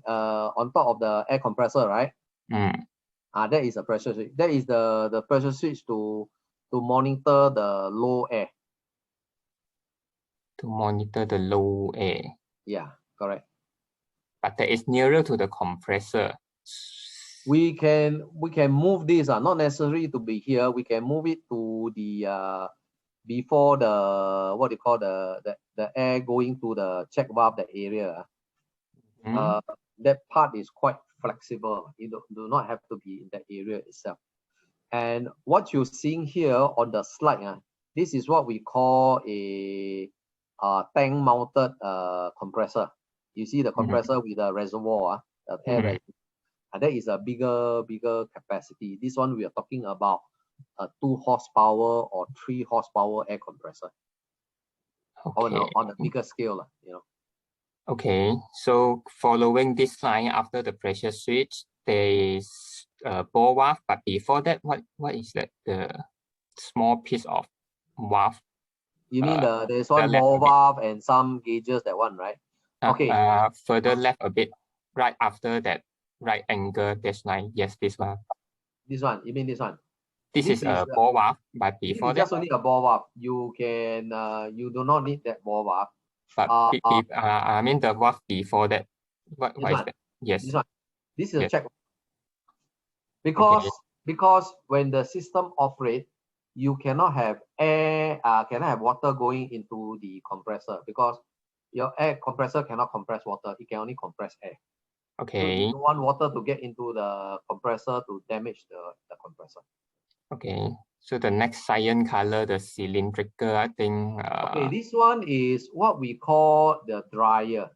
on top of the air compressor, right? That is a pressure switch. That is the pressure switch to monitor the low air. To monitor the low air. Yeah, correct. But that is nearer to the compressor. We can move this, not necessary to be here. We can move it to the before the what you call the air going to the check valve, that area. That part is quite flexible. You do not have to be in that area itself. And what you're seeing here on the slide, this is what we call a tank mounted compressor. You see the compressor with a reservoir, the air reservoir. And that is a bigger capacity. This one we are talking about a 2 horsepower or 3 horsepower air compressor. On a bigger scale, you know. Okay, so following this line after the pressure switch, there is a ball valve, but before that, what is that? The small piece of valve. You mean there's one ball valve and some gauges, that one, right? Okay. Further left a bit, right after that right angle dash line. Yes, this one. This one, you mean this one? This is a the- ball valve, but This before is that, just only a ball valve. You can, you do not need that ball valve. but I mean the valve before that. What is one. that? Yes. This one. This is a Yes. check. Because when the system operates, you cannot have air, cannot have water going into the compressor because your air compressor cannot compress water. It can only compress air. So Okay. you don't want water to get into the compressor to damage the compressor. Okay. So the next cyan color, the cylindrical, I think. Okay, this one is what we call the dryer.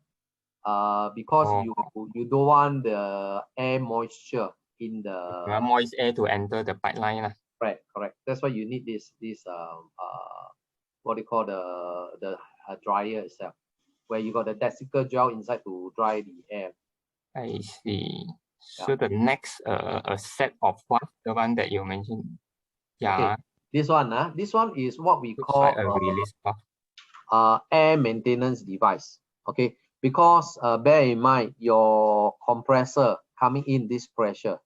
Because you don't want the air moisture in the moist air to enter the pipeline. correct. That's why you need this what do you call the dryer itself, where you got the desiccant gel inside to dry the air. I see. So the next a set of what, the one that you mentioned. Yeah. Okay. This one is what we Looks call like a release valve. air maintenance device. Okay, because bear in mind your compressor coming in this pressure,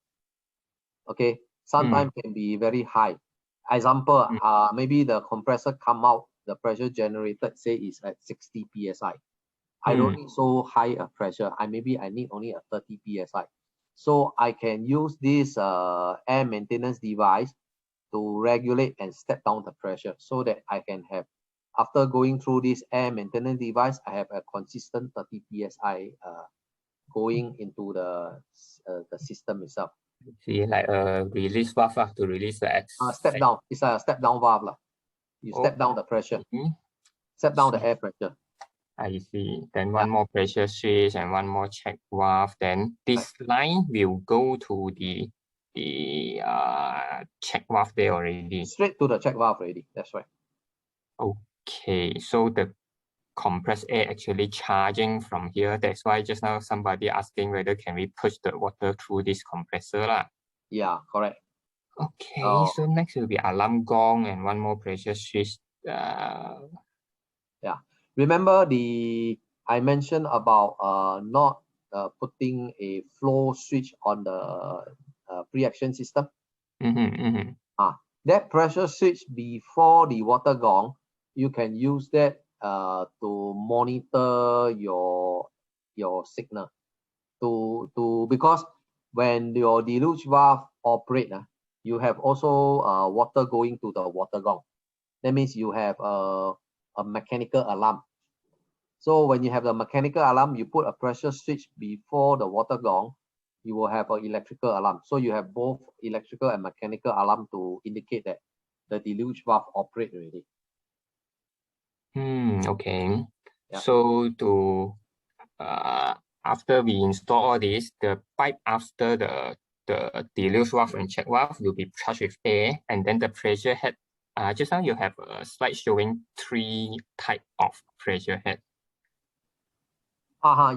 okay, sometimes can be very high. Example, maybe the compressor come out, the pressure generated say is at 60 psi. I don't need so high a pressure. I need only a 30 psi. So I can use this air maintenance device to regulate and step down the pressure so that I can have, after going through this air maintenance device, I have a consistent 30 psi going into the system itself. See, like a release valve to release the Step down. It's a step down valve. You step down the pressure. Step down the air pressure. I see. Then one more pressure switch and one more check valve. Then this line will go to the check valve there already. Straight to the check valve already. That's right. Okay, so the compressed air actually charging from here. That's why just now somebody asking whether can we push the water through this compressor lah. Yeah, correct. Okay, so next will be alarm gong and one more pressure switch. Yeah, remember I mentioned about not putting a flow switch on the pre-action system. That pressure switch before the water gong, you can use that to monitor your signal because when your deluge valve operate, you have also water going to the water gong. That means you have a mechanical alarm. So when you have the mechanical alarm, you put a pressure switch before the water gong, you will have an electrical alarm. So you have both electrical and mechanical alarm to indicate that the deluge valve operate already. Okay. Yeah. So after we install all this, the pipe after the deluge valve and check valve will be charged with air, and then the pressure head. Just now you have a slide showing 3 type of pressure head.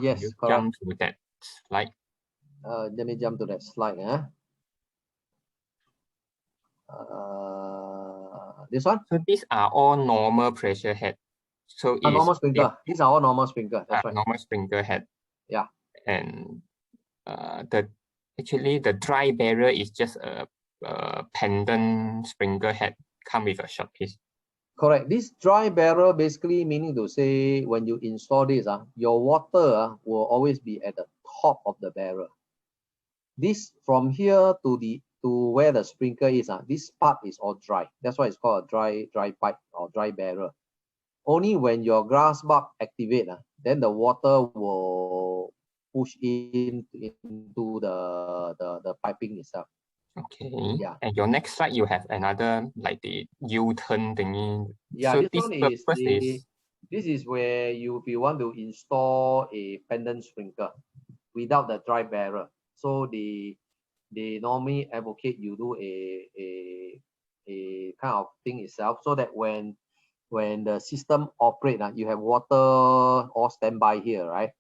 Yes, you correct. Jump to that slide. Let me jump to that slide. This one? So these are all normal pressure head. So normal sprinkler. These are all normal sprinkler. That's right. Normal sprinkler head. Yeah. And actually the dry barrel is just a pendant sprinkler head, come with a short piece. Correct. This dry barrel basically meaning to say when you install this, your water will always be at the top of the barrel. This from here to where the sprinkler is, this part is all dry. That's why it's called a dry pipe or dry barrel. Only when your grass bulb activate, then the water will push into the piping itself. Okay. Yeah. And your next slide, you have another like the U-turn thingy. Yeah. So this one is this is where if you want to install a pendant sprinkler without the dry barrel. So they normally advocate you do a kind of thing itself, so that when the system operate, you have water all standby here, right?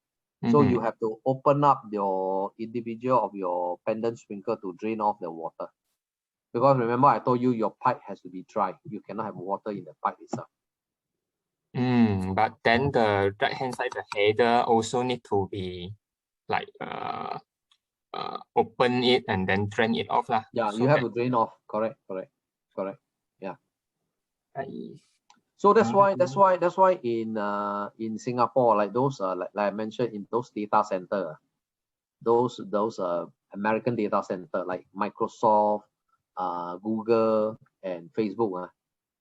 So you have to open up your individual of your pendant sprinkler to drain off the water. Because remember I told you your pipe has to be dry. You cannot have water in the pipe itself. But then the right hand side, the header also need to be like open it and then drain it off lah. Yeah, So you have that to drain off. Correct. Yeah. I- So that's why in Singapore, like those like I mentioned, in those data center, those American data center like Microsoft, Google and Facebook,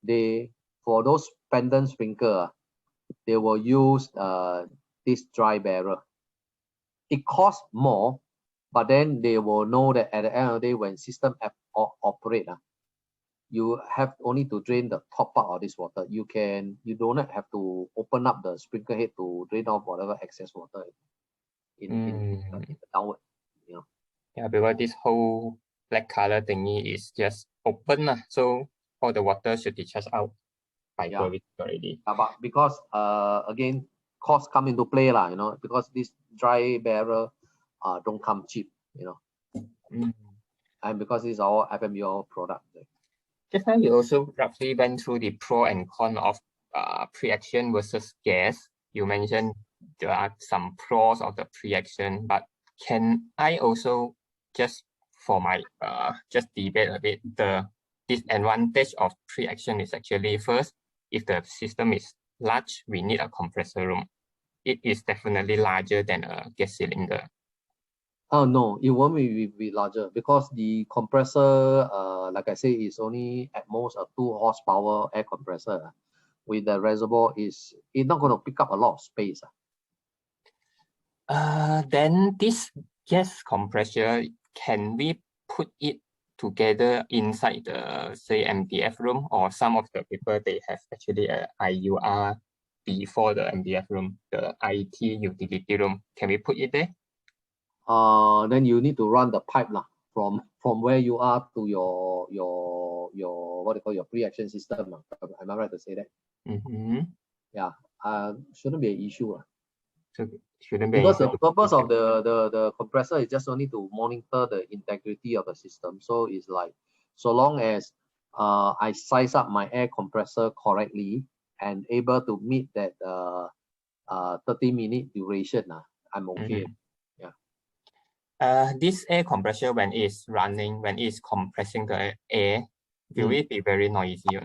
they, for those pendant sprinkler, they will use this dry barrel. It costs more, but then they will know that at the end of the day, when system operate, you have only to drain the top part of this water. You do not have to open up the sprinkler head to drain off whatever excess water in the downward. Yeah, because this whole black color thingy is just open lah. So all the water should discharge out by gravity already. But because again, cost come into play lah, because this dry barrel don't come cheap, and because it's our FMUL product. Just now you also roughly went through the pro and con of pre-action versus gas. You mentioned there are some pros of the pre-action, but can I also just for my just debate a bit, the disadvantage of pre-action is actually first, if the system is large, we need a compressor room. It is definitely larger than a gas cylinder. Oh no, it won't be larger because the compressor, like I say, is only at most a 2 horsepower air compressor. With the reservoir, it's not going to pick up a lot of space. Then this gas compressor, can we put it together inside the, say, MDF room, or some of the people, they have actually a IUR before the MDF room, the IT utility room. Can we put it there? Then you need to run the pipe from where you are to your what do you call your pre-action system. Am I right to say that? Yeah. Shouldn't be an issue. So shouldn't be because the purpose of the compressor is just only to monitor the integrity of the system. So it's like, so long as I size up my air compressor correctly and able to meet that 30-minute duration, I'm okay. This air compressor, when it's running, when it's compressing the air, will it be very noisy?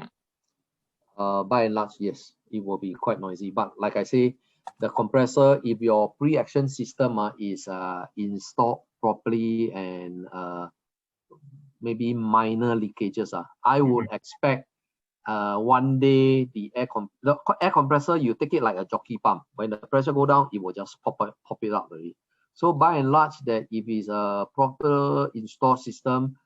By and large, yes, it will be quite noisy. But like I say, the compressor, if your pre-action system is installed properly and maybe minor leakages, I would expect one day the air compressor, you take it like a jockey pump. When the pressure go down, it will just pop it up already. So by and large, that if it's a proper installed system,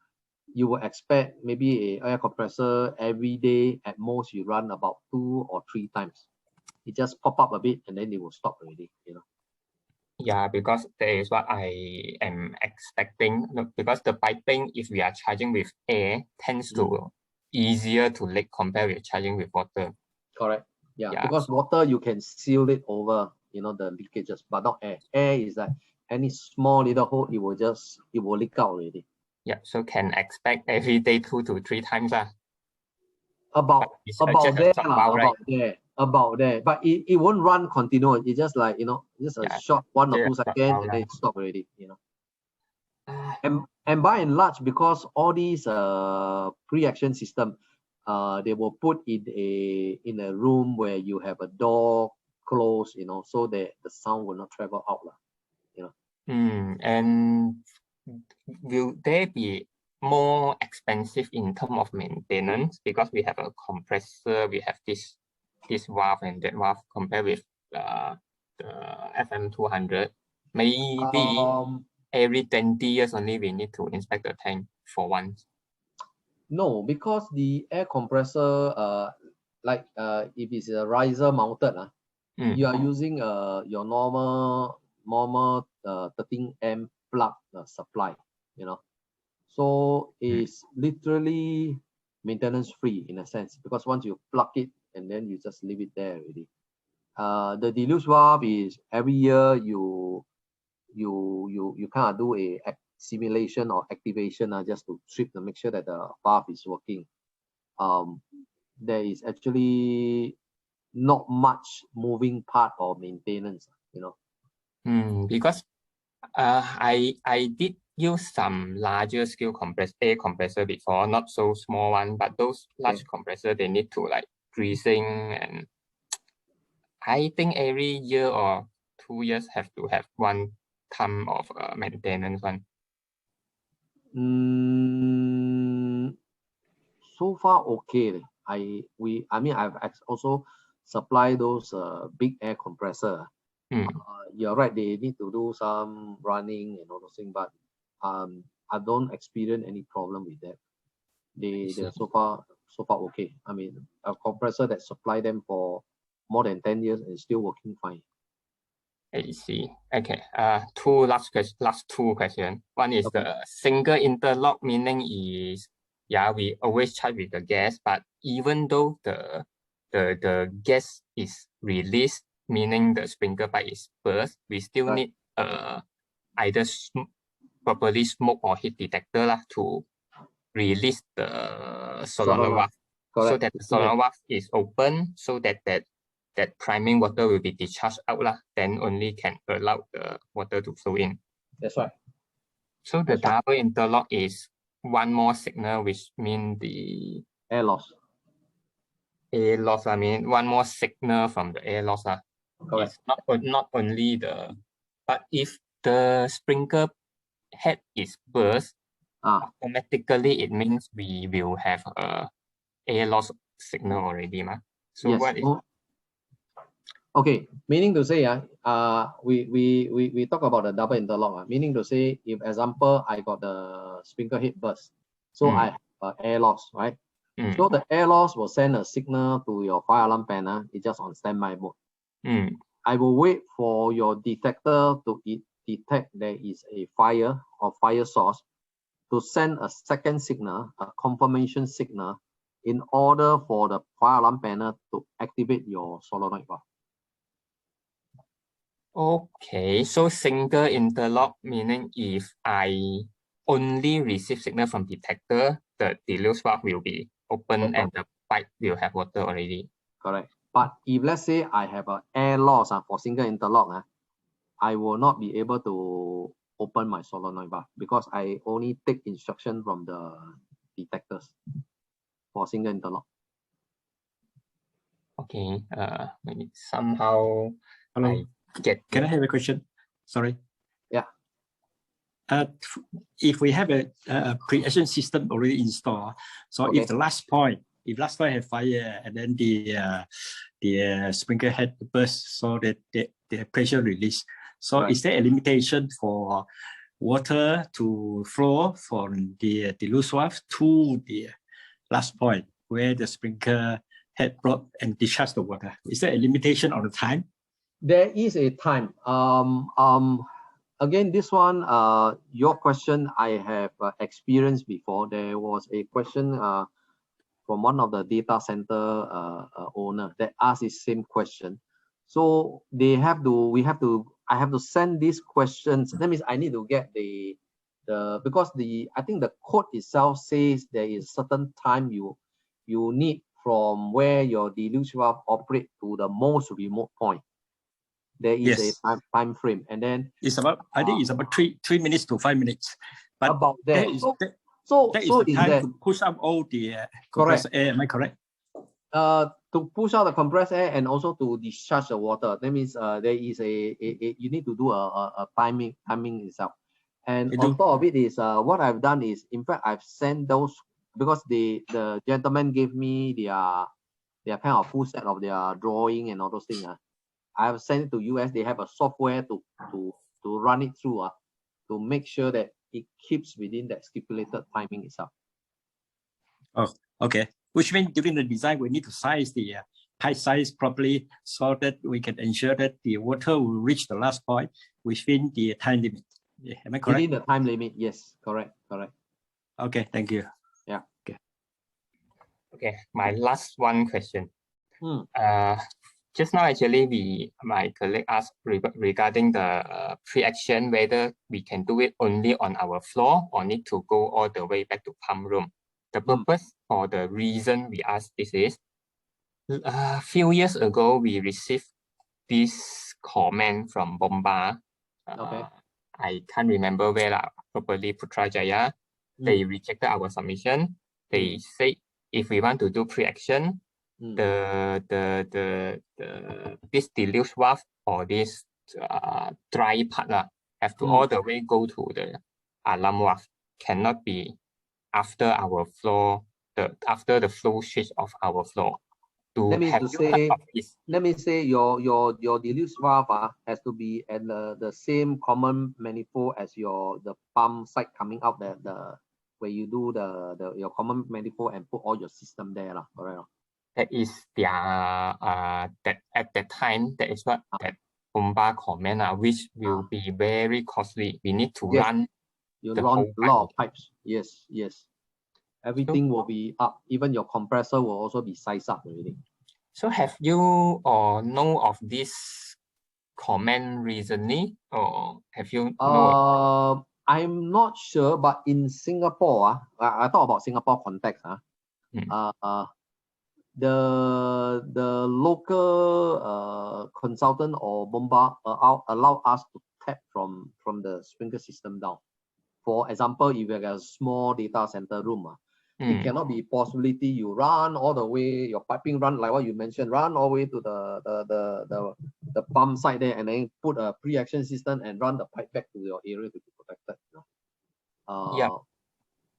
you will expect maybe a air compressor every day. At most, you run about 2 or 3 times. It just pop up a bit and then it will stop already. Yeah, because that is what I am expecting. Because the piping, if we are charging with air, tends to easier to leak compared with charging with water. Correct. Yeah, because water you can seal it over, the leakages, but not air. Air is like any small little hole, it will leak out already. Yeah, so can expect every day 2 to 3 times. About there. But it won't run continuous. It's just like, just a short 1 or 2 seconds and then it stop already, And by and large, because all these pre-action system, they will put in a room where you have a door closed, so that the sound will not travel out. And will they be more expensive in terms of maintenance, because we have a compressor, we have this valve and that valve, compared with the FM200? Maybe every 20 years only we need to inspect the tank for once. No, because the air compressor, if it's a riser mounted, you are using your normal 13 amp plug supply, so it's literally maintenance free in a sense, because once you plug it and then you just leave it there already. The deluge valve is every year you kind of do a simulation or activation just to trip to make sure that the valve is working. There is actually not much moving part or maintenance, you know. Because I did use some larger scale air compressor before, not so small one, but those large compressor, they need to like greasing, and I think every year or 2 years have to have one time of maintenance one. So far okay. I mean I've also supplied those big air compressor. You're right, they need to do some running and all those things, but I don't experience any problem with that. They're so far okay. I mean, a compressor that supply them for more than 10 years is still working fine. I see. Okay. Last two questions. One is the single interlock, meaning is we always charge with the gas, but even though the gas is released, meaning the sprinkler pipe is burst, we still need either properly smoke or heat detector to release the solenoid valve, so that the solenoid valve is open, so that priming water will be discharged out, then only can allow the water to flow in. That's right. So the double interlock is one more signal, which means the air loss. Air loss, I mean one more signal from the air loss. It's not only but if the sprinkler head is burst, automatically it means we will have a air loss signal already, So yes. what is okay, meaning to say, we talk about the double interlock. Meaning to say, if example, I got the sprinkler head burst, so I have air loss, right? So the air loss will send a signal to your fire alarm panel. It's just on standby mode. I will wait for your detector to detect there is a fire or fire source to send a second signal, a confirmation signal, in order for the fire alarm panel to activate your solenoid valve. Okay, so single interlock, meaning if I only receive signal from detector, the deluge valve will be open and the pipe will have water already. Correct. But if let's say I have an air loss for single interlock, I will not be able to open my solenoid valve because I only take instruction from the detectors for single interlock. Okay, maybe somehow Hello. Can I have a question? Sorry. Yeah. If we have a pre-action system already installed, so if the last point have fire and then the sprinkler head burst, so that the pressure release. So is there a limitation for water to flow from the deluge valve to the last point where the sprinkler head broke and discharge the water? Is there a limitation on the time? There is a time. Again, this one, your question I have experienced before. There was a question from one of the data center owner that asked the same question. So I have to send these questions. That means I need to get because I think the code itself says there is certain time you need from where your deluge valve operate to the most remote point. There is a time frame, and then it's about, I think it's about 3 minutes to 5 minutes. But about that. That is the time to push up all the compressed air. Am I correct? To push out the compressed air and also to discharge the water. That means there is you need to do a timing itself. And on top of it is what I've done is, in fact, I've sent those because the gentleman gave me their kind of full set of their drawing and all those things. I have sent it to US. They have a software to run it through to make sure that it keeps within that stipulated timing itself. Oh, okay. Which means during the design, we need to size the pipe size properly so that we can ensure that the water will reach the last point within the time limit. Yeah, am I correct? Within the time limit, yes, correct. Okay, thank you. Yeah. Okay, my last one question. Just now, actually, my colleague asked regarding the pre-action, whether we can do it only on our floor or need to go all the way back to pump room. The purpose or the reason we ask this is, A few years ago, we received this comment from Bomba. Okay. I can't remember where properly Putrajaya. They rejected our submission. They say if we want to do pre-action, this deluge valve or this dry part have to all the way go to the alarm valve. Cannot be after our floor, after the flow switch of our floor. Let me say your deluge valve has to be at the same common manifold as the pump side coming out the where you do your common manifold and put all your system there, correct? That is their that at that time that is what that Bomba comment which will be very costly. We need to run you the run whole a lot of pipes. Yes. Everything will be up. Even your compressor will also be sized up already. So have you or know of this comment recently, or have you know? I'm not sure, but in Singapore, I talk about Singapore context. The local consultant or Bomba allow us to tap from the sprinkler system down. For example, if you have a small data center room, it cannot be possibility you run all the way, your piping run like what you mentioned, run all the way to the pump side there and then put a pre-action system and run the pipe back to your area to be protected.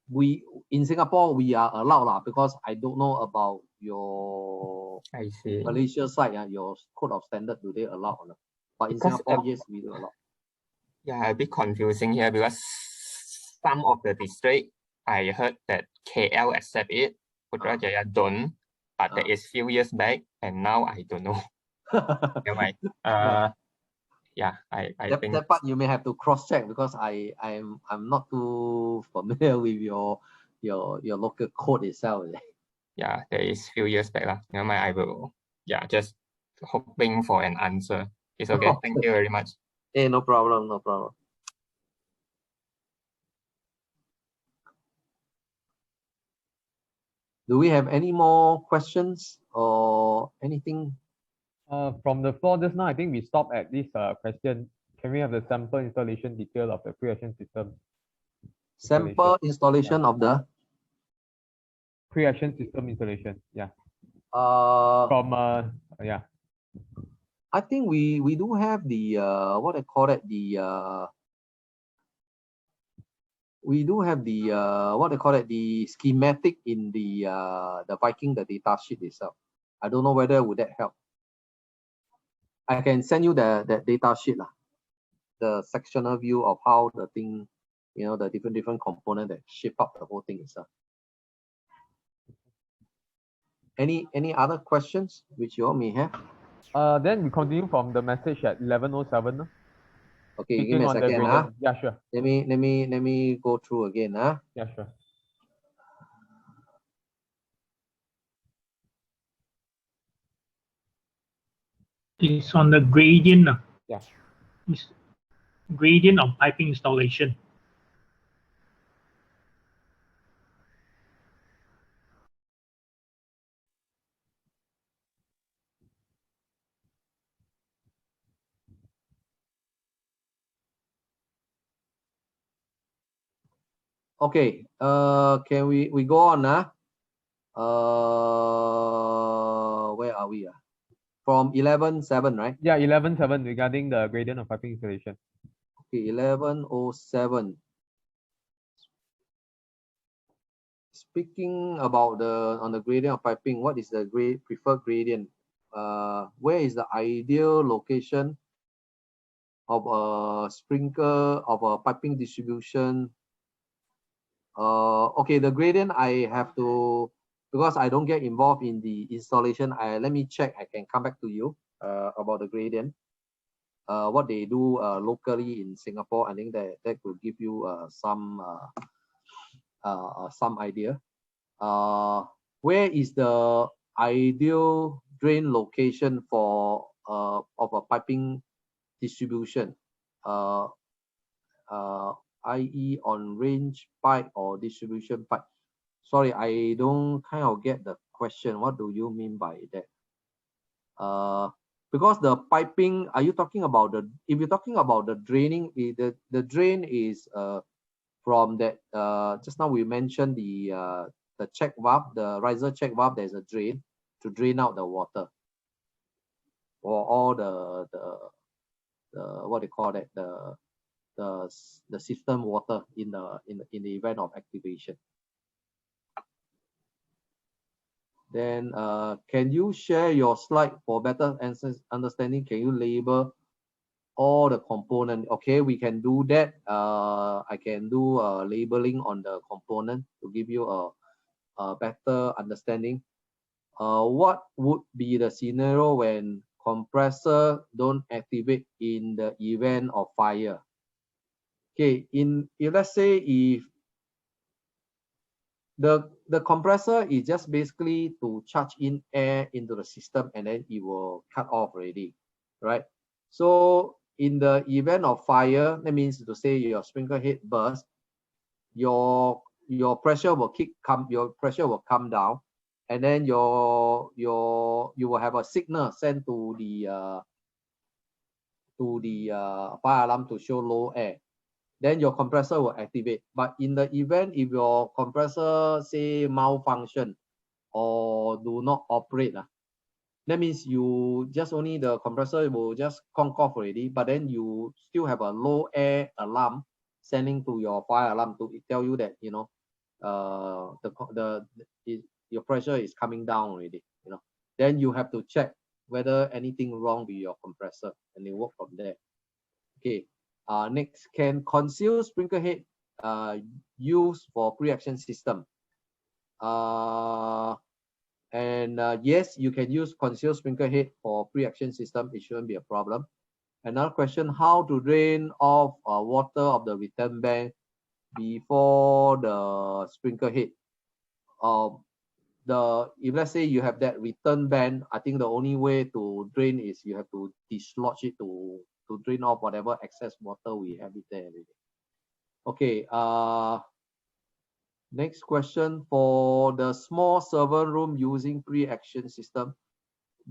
We in Singapore we are allowed because I don't know about your Malaysia side, your code of standard, do they allow or not? But in Singapore, yes, we do allow. Yeah, a bit confusing here because some of the district I heard that KL accept it, Putrajaya don't, but that is few years back, and now I don't know. Anyway, yeah, I think that part you may have to cross check because I'm not too familiar with your local code itself. Yeah, that is few years back lah. Never mind, I will just hoping for an answer. It's okay. Thank you very much. Hey, no problem. Do we have any more questions or anything? From the floor just now, I think we stopped at this question. Can we have the sample installation detail of the pre-action system? Sample installation of the pre-action system installation. Yeah. I think we do have the what I call it, we do have the what I call it, the schematic in the Viking, the data sheet itself. I don't know whether would that help. I can send you the data sheet, the sectional view of how the thing, the different components that shape up the whole thing itself. Any other questions which you all may have? Then we continue from the message at 11:07. Okay, give me a second. Yeah, sure. Let me go through again. Yeah, sure. It's on the gradient. Yeah. It's gradient of piping installation. Okay, can we go on? Where are we? From 11:07, right? Yeah, 11:07 regarding the gradient of piping installation. Okay, 11:07. Speaking about on the gradient of piping, what is the preferred gradient? Where is the ideal location of a sprinkler of a piping distribution? Okay, the gradient I have to, because I don't get involved in the installation, let me check. I can come back to you about the gradient. What they do locally in Singapore, I think that could give you some idea. Where is the ideal drain location for of a piping distribution? I.e. on range pipe or distribution pipe. Sorry, I don't kind of get the question. What do you mean by that? Because the piping, are you talking about the, if you're talking about the draining, the drain is from that, just now we mentioned the check valve, the riser check valve, there's a drain to drain out the water or all the what do you call that, the system water in the event of activation. Then can you share your slide for better understanding? Can you label all the component? Okay, we can do that. I can do labeling on the component to give you a better understanding. What would be the scenario when compressor don't activate in the event of fire? Okay, if let's say if the compressor is just basically to charge in air into the system and then it will cut off already, right? So in the event of fire, that means to say your sprinkler head burst, your pressure will come down, and then you will have a signal sent to the fire alarm to show low air. Then your compressor will activate. But in the event if your compressor say malfunction or do not operate, that means you just only the compressor will just conk off already, but then you still have a low air alarm sending to your fire alarm to tell you that, you know, your pressure is coming down already, you know. Then you have to check whether anything wrong with your compressor and they work from there. Okay. Next, can concealed sprinkler head used for pre-action system? Yes, you can use concealed sprinkler head for pre-action system. It shouldn't be a problem. Another question: how to drain off water of the return bank before the sprinkler head? If let's say you have that return band, I think the only way to drain is you have to dislodge it to drain off whatever excess water we have it there. Okay. Next question: for the small server room using pre-action system,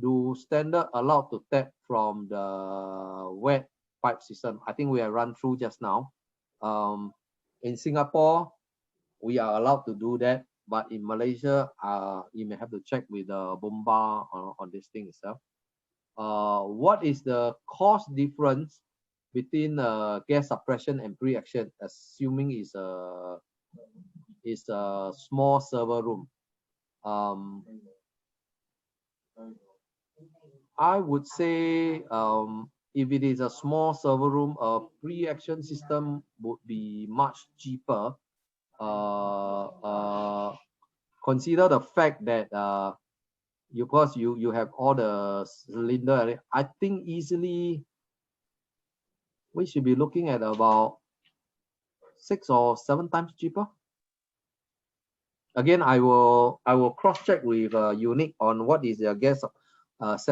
do standard allowed to tap from the wet pipe system? I think we have run through just now. In Singapore, we are allowed to do that, but in Malaysia, you may have to check with the bomba on this thing itself. What is the cost difference between gas suppression and pre-action, assuming is a small server room? I would say if it is a small server room, a pre-action system would be much cheaper. Consider the fact that because you have all the cylinder, I think easily we should be looking at about 6 or 7 times cheaper. Again, I will cross-check with Unique on what is their gas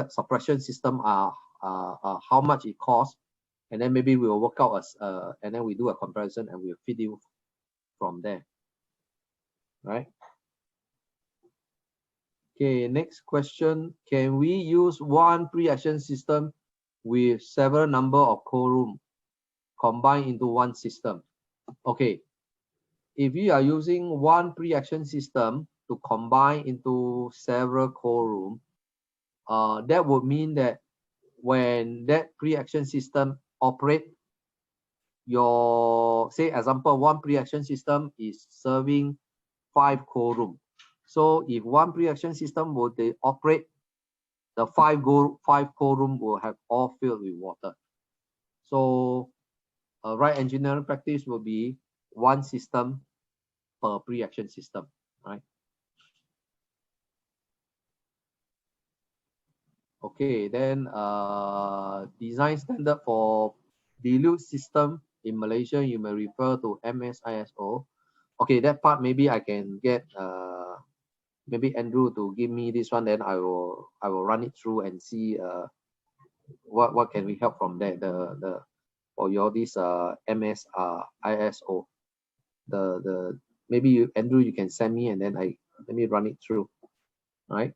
suppression system, how much it costs, and then maybe we will work out and then we do a comparison and we'll feed you from there, right? Okay, next question: can we use one pre-action system with several number of cold room combined into one system? Okay, if you are using one pre-action system to combine into several cold room, that would mean that when that pre-action system operate, your, say example, one pre-action system is serving 5 cold room. So if one pre-action system would operate, the 5 cold room will have all filled with water. So right engineering practice will be one system per pre-action system, right? Okay, then design standard for dilute system in Malaysia, you may refer to MSISO. Okay, that part maybe I can get maybe Andrew to give me this one, then I will run it through and see what can we help from there. The for your this ISO. The maybe you, Andrew, you can send me and then let me run it through. All right.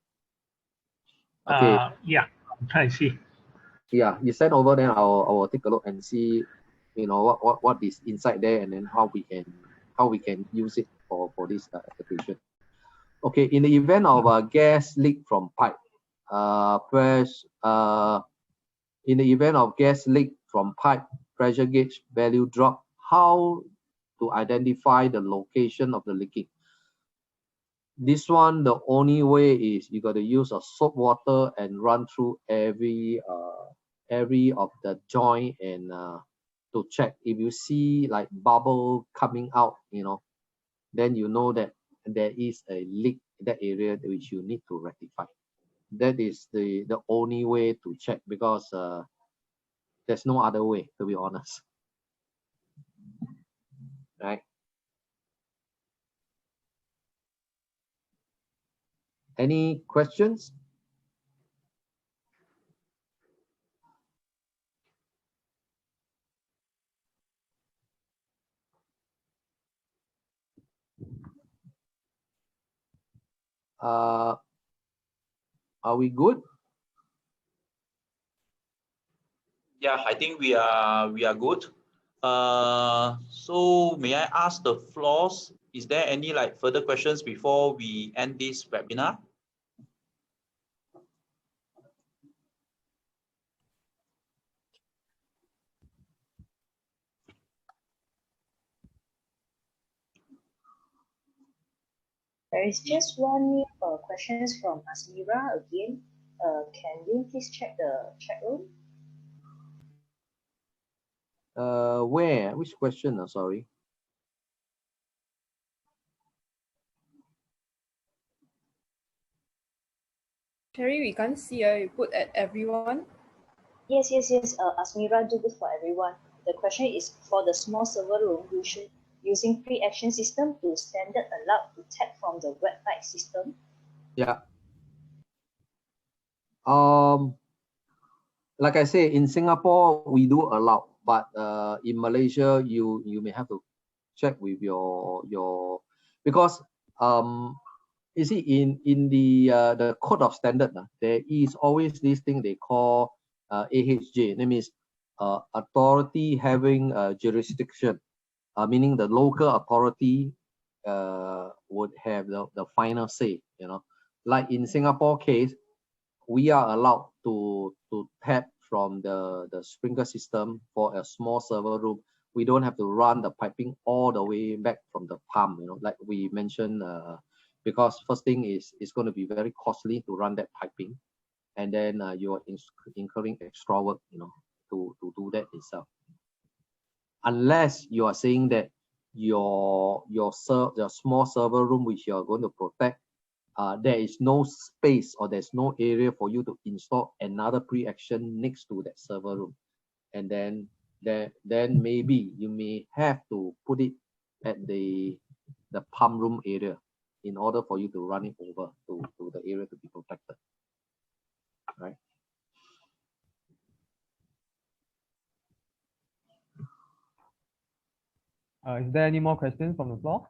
Okay. Yeah. I see. Yeah, you send over, then I'll take a look and see, you know, what is inside there, and then how we can use it for this application. Okay, in the event of a gas leak from pipe, in the event of gas leak from pipe, pressure gauge value drop, how to identify the location of the leaking? This one, the only way is you got to use a soap water and run through every of the joint and to check. If you see like bubble coming out, you know, then you know that there is a leak in that area which you need to rectify. That is the only way to check, because there's no other way, to be honest. Right? Any questions? Are we good? Yeah, I think we are good. So may I ask the floors, is there any like further questions before we end this webinar? There is just one questions from Asmira again. Can you please check the chat room? Where? Which question? Sorry. Terry, we can't see. You put at everyone. Yes. Asmira, do this for everyone. The question is for the small server room, using pre-action system to standard allowed to tap from the wet pipe system. Yeah. Like I say, in Singapore we do allow, but in Malaysia you may have to check with your because you see in the code of standard, there is always this thing they call AHJ. That means authority having jurisdiction, meaning the local authority would have the final say. You know, like in Singapore case, we are allowed to tap from the sprinkler system for a small server room. We don't have to run the piping all the way back from the pump, you know, like we mentioned, because first thing is it's going to be very costly to run that piping, and then you are incurring extra work, you know, to do that itself. Unless you are saying that your small server room which you are going to protect, there is no space or there's no area for you to install another pre-action next to that server room, and then maybe you may have to put it at the pump room area in order for you to run it over to the area to be protected, right? Is there any more questions from the floor?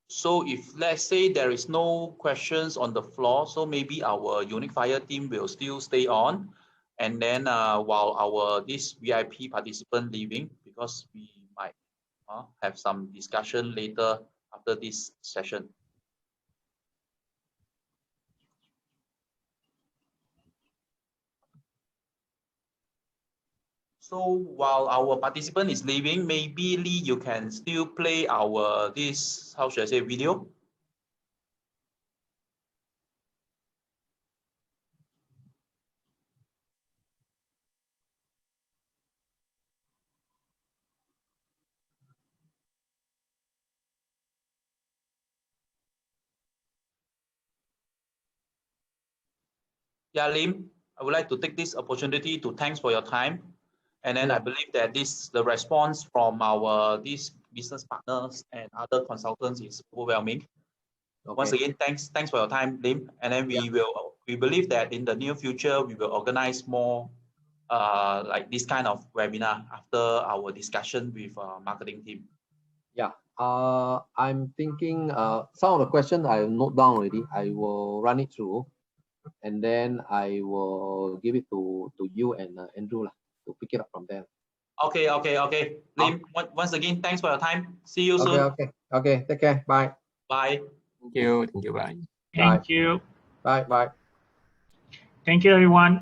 So if let's say there is no questions on the floor, so maybe our unifier team will still stay on, and then while this VIP participant leaving, because we might have some discussion later after this session. So while our participant is leaving, maybe Lee, you can still play our this, how should I say, video. Yeah, Lim, I would like to take this opportunity to thanks for your time. And then I believe that the response from these business partners and other consultants is overwhelming. Once again, thanks for your time, Lim. And then we believe that in the near future we will organize more like this kind of webinar after our discussion with marketing team. Yeah, I'm thinking some of the questions I note down already. I will run it through, and then I will give it to you and Andrew to pick it up from there. Okay. Lim, once again, thanks for your time. See you soon. Okay. Take care. Bye. Bye. Thank you. Bye. Thank you. Bye. Thank you, everyone.